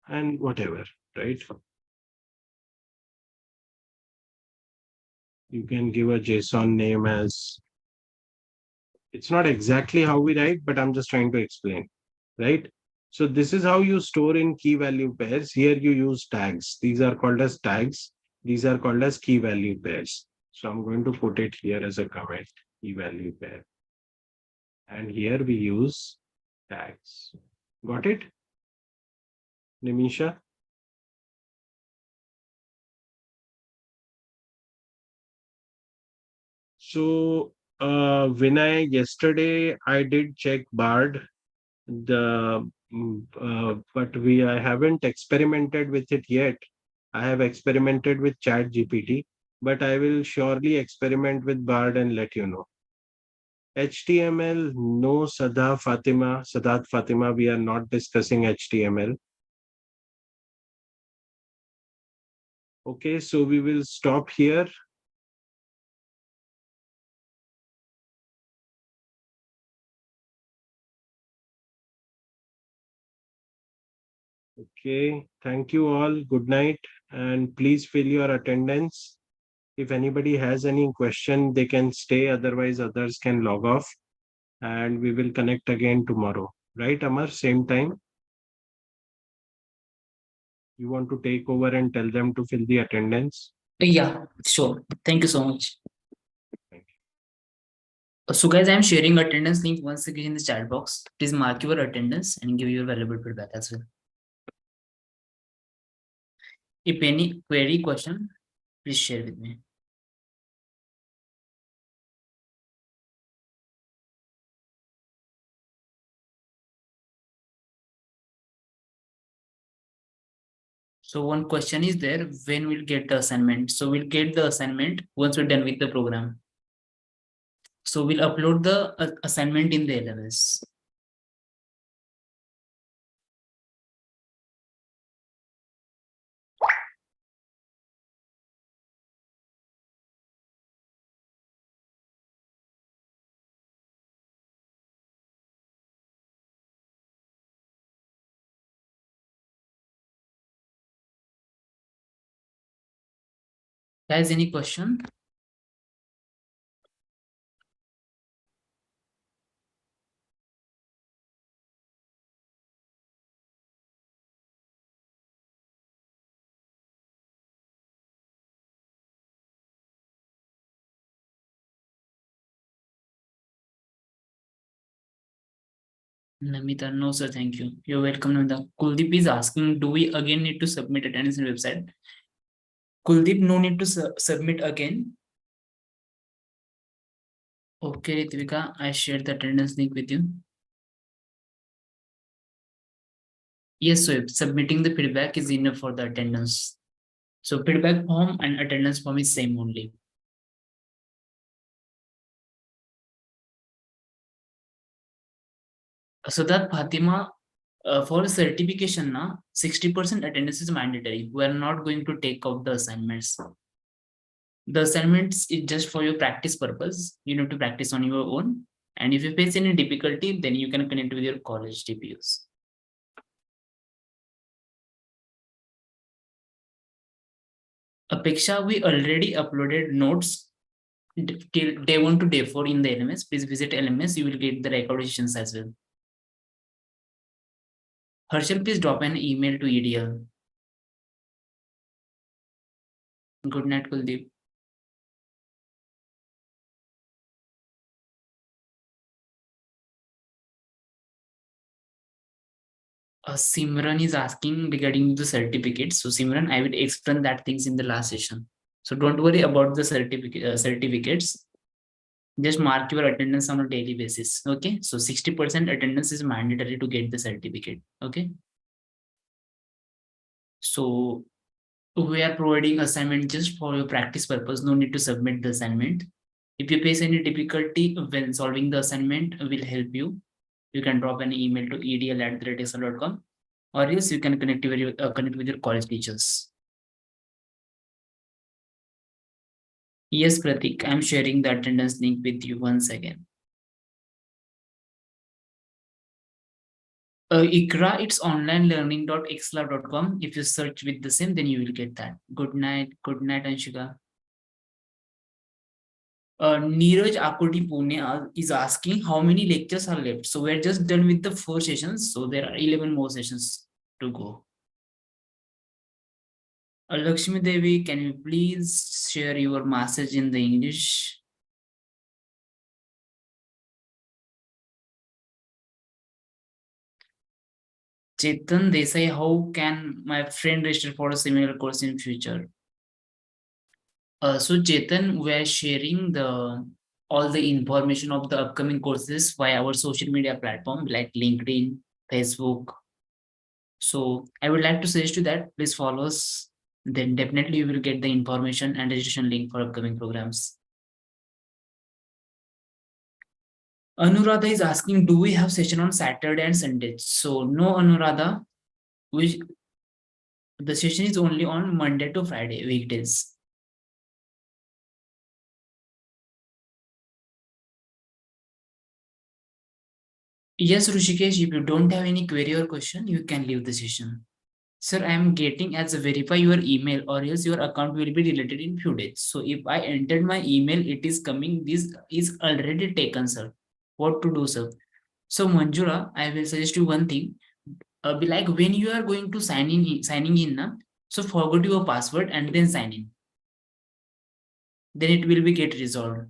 and whatever, right? You can give a JSON name as, it's not exactly how we write, but I'm just trying to explain, right? So this is how you store in key value pairs. Here you use tags. These are called as tags. These are called as key value pairs. So I'm going to put it here as a comment, key value pair. And here we use tags. Got it, Nimisha? So, Vinay, yesterday I did check Bard, but I haven't experimented with it yet. I have experimented with Chat GPT, but I will surely experiment with Bard and let you know. HTML, no, Sadat Fatima, we are not discussing HTML. Okay, so we will stop here. Okay, thank you all. Good night, and please fill your attendance. If anybody has any question, they can stay. Otherwise, others can log off, and we will connect again tomorrow. Right, Amar? Same time. You want to take over and tell them to fill the attendance? Yeah, sure. Thank you so much. Thank you. So guys, I'm sharing attendance link once again in the chat box. Please mark your attendance and give your valuable feedback as well. If any query question, please share with me. So one question is there, when we'll get the assignment? So we'll get the assignment once we're done with the program. So we'll upload the assignment in the LMS. Guys, any question? Namita, no sir, thank you. You're welcome, Namita. Kuldeep is asking, do we again need to submit attendance in website? Kuldeep, no need to submit again. Okay, Ritvika, I shared the attendance link with you. Yes, so submitting the feedback is enough for the attendance. So feedback form and attendance form is same only. So that Fatima, for certification, na 60% attendance is mandatory. We are not going to take out the assignments. The assignments is just for your practice purpose. You need to practice on your own. And if you face any difficulty, then you can connect with your college TPUs. Apeksha, we already uploaded notes till day 1 to day 4 in the LMS. Please visit LMS. You will get the recommendations as well. Harshal, please drop an email to EDL. Good night, Kuldeep. Simran is asking regarding the certificate. So Simran, I will explain that things in the last session. So don't worry about the certificates. Just mark your attendance on a daily basis. Okay. So 60% attendance is mandatory to get the certificate. Okay. So we are providing assignment just for your practice purpose. No need to submit the assignment. If you face any difficulty when solving the assignment, will help you. You can drop an email to edl@excelr.com, or else you can connect with your college teachers. Yes, Pratik, I'm sharing the attendance link with you once again. Ikra, it's onlinelearning.excelr.com. If you search with the same, then you will get that. Good night, Anshika. Neeraj Akoti Pune is asking how many lectures are left. So we're just done with the 4 sessions. So there are 11 more sessions to go. Lakshmi Devi, can you please share your message in the English? Chetan Desai, how can my friend register for a similar course in future? So Chetan, we are sharing the all the information of the upcoming courses via our social media platform like LinkedIn, Facebook. So I would like to suggest you that please follow us. Then definitely you will get the information and registration link for upcoming programs. Anuradha is asking, do we have session on Saturday and Sunday? So no, Anuradha, we, the session is only on Monday to Friday weekdays. Yes, Rushikesh, if you don't have any query or question, you can leave the session. Sir, I am getting as a verify your email or else your account will be deleted in few days. So if I entered my email, it is coming, this is already taken, sir. What to do, sir? So Manjula, I will suggest you one thing. Be like when you are going to signing in, na, so forget your password and then sign in. Then it will be get resolved.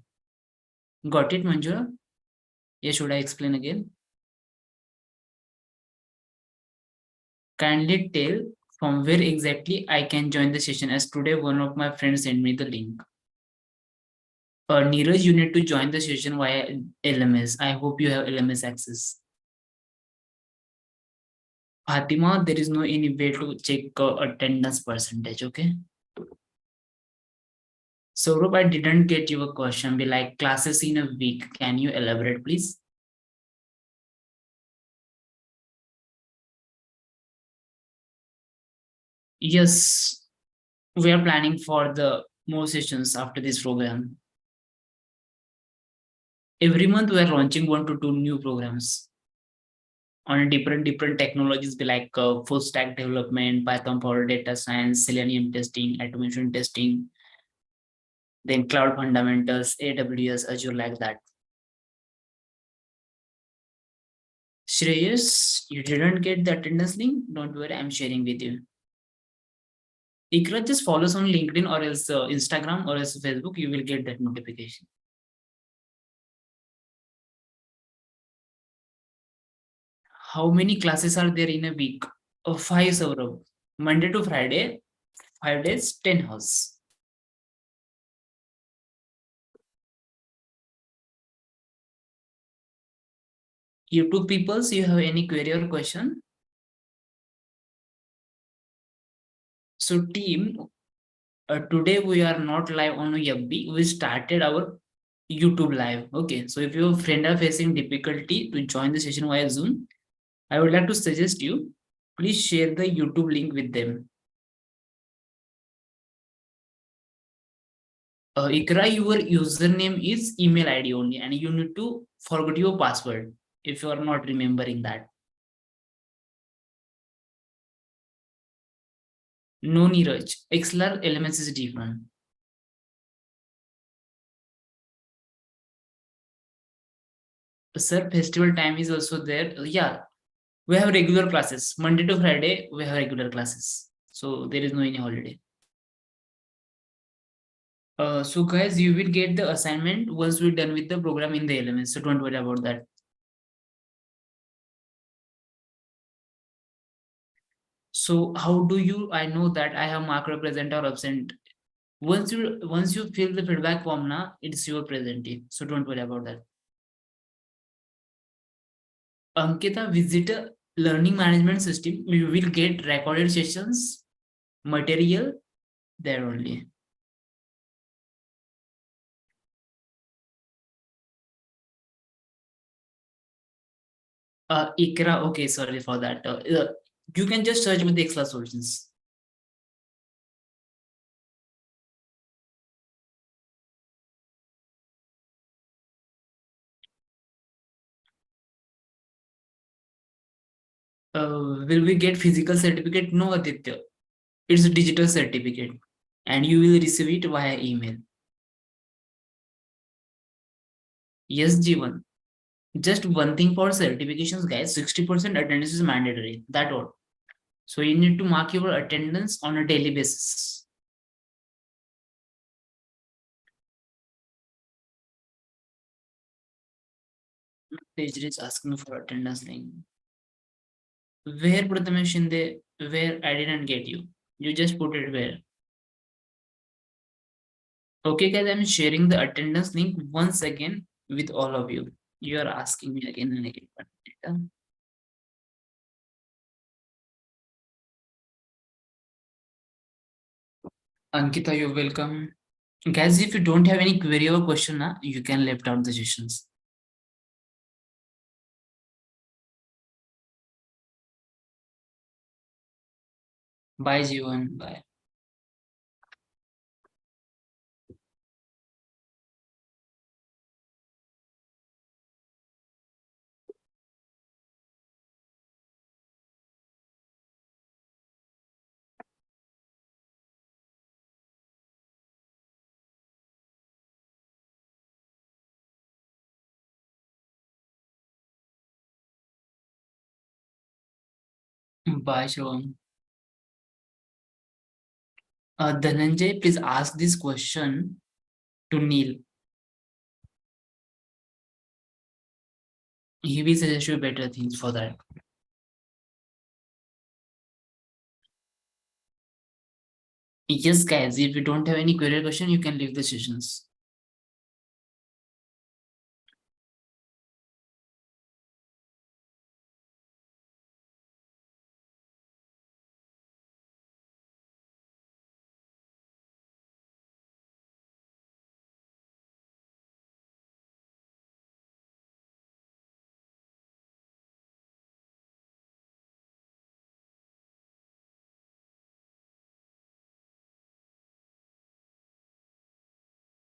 Got it, Manjula? Yeah, should I explain again? Kindly tell from where exactly I can join the session, as today one of my friends sent me the link. Neeraj, you need to join the session via LMS. I hope you have LMS access. Fatima, there is no any way to check attendance percentage, okay? Saurabh, I didn't get your question. Be like classes in a week. Can you elaborate, please? Yes, we are planning for the more sessions after this program. Every month we are launching 1 to 2 new programs on different technologies, be like full stack development, Python for data science, Selenium testing, automation testing, then cloud fundamentals, AWS, Azure, like that. Shreyas, you didn't get the attendance link? Don't worry, I'm sharing with you. Ikra, just follow us on LinkedIn or else Instagram or else Facebook, you will get that notification. How many classes are there in a week? 5, Saurabh. Monday to Friday, 5 days, 10 hours. You two peoples, you have any query or question? So team, today we are not live on FB. We started our YouTube live. Okay, so if your friend are facing difficulty to join the session via Zoom, I would like to suggest you, please share the YouTube link with them. Ikra, your username is email ID only, and you need to forget your password if you are not remembering that. No, Neeraj. ExcelR elements is different. Sir, festival time is also there. Yeah, we have regular classes. Monday to Friday, we have regular classes. So there is no any holiday. So guys, you will get the assignment once we're done with the program in the elements. So don't worry about that. So how do you, I know that I have mark present or absent. Once you fill the feedback form now, it's your presenting. So don't worry about that. Ankita, visit a learning management system. You will get recorded sessions, material there only. Ikra, okay, sorry for that. You can just search with the Excel solutions. Will we get physical certificate? No, Aditya. It's a digital certificate, and you will receive it via email. Yes, Jivan. Just one thing for certifications, guys. 60% attendance is mandatory. That all. So you need to mark your attendance on a daily basis. Teacher is asking for attendance link. Where Prathamesh Shinde? Where I didn't get you. You just put it where. Okay, guys, I'm sharing the attendance link once again with all of you. You are asking me again and again. Ankita, you're welcome. Guys, if you don't have any query or question, you can left out the sessions. Bye, Jivan. Bye. Bye, Shivam. Dhananjay, please ask this question to Neil. He will suggest you better things for that. Yes, guys, if you don't have any query or question, you can leave the sessions.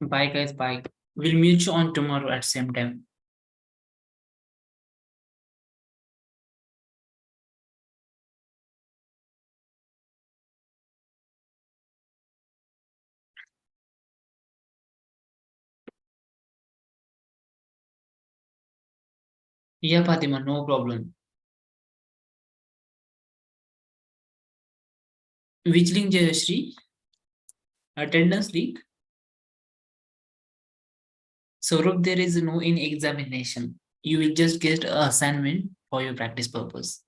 Bye, guys. Bye. We'll meet you on tomorrow at same time. Yeah, Fatima, no problem. Which link, Jayashree? Attendance link? Saurabh, there is no in examination. You will just get an assignment for your practice purpose.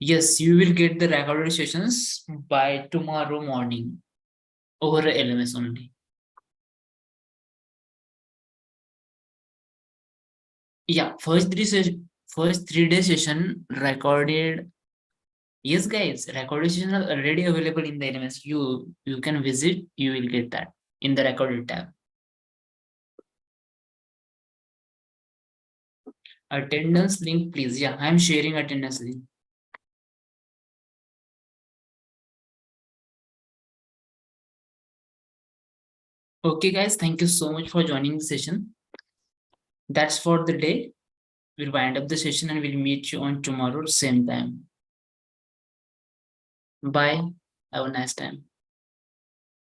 Yes, you will get the recorded sessions by tomorrow morning over LMS only. Yeah, first 3 day session recorded Yes, guys, recorded sessions are already available in the LMS. You can visit, you will get that in the recorded tab. Attendance link, please. Yeah, I'm sharing attendance link. Okay, guys, thank you so much for joining the session. That's for the day. We'll wind up the session and we'll meet you on tomorrow, same time. Bye. Have a nice time.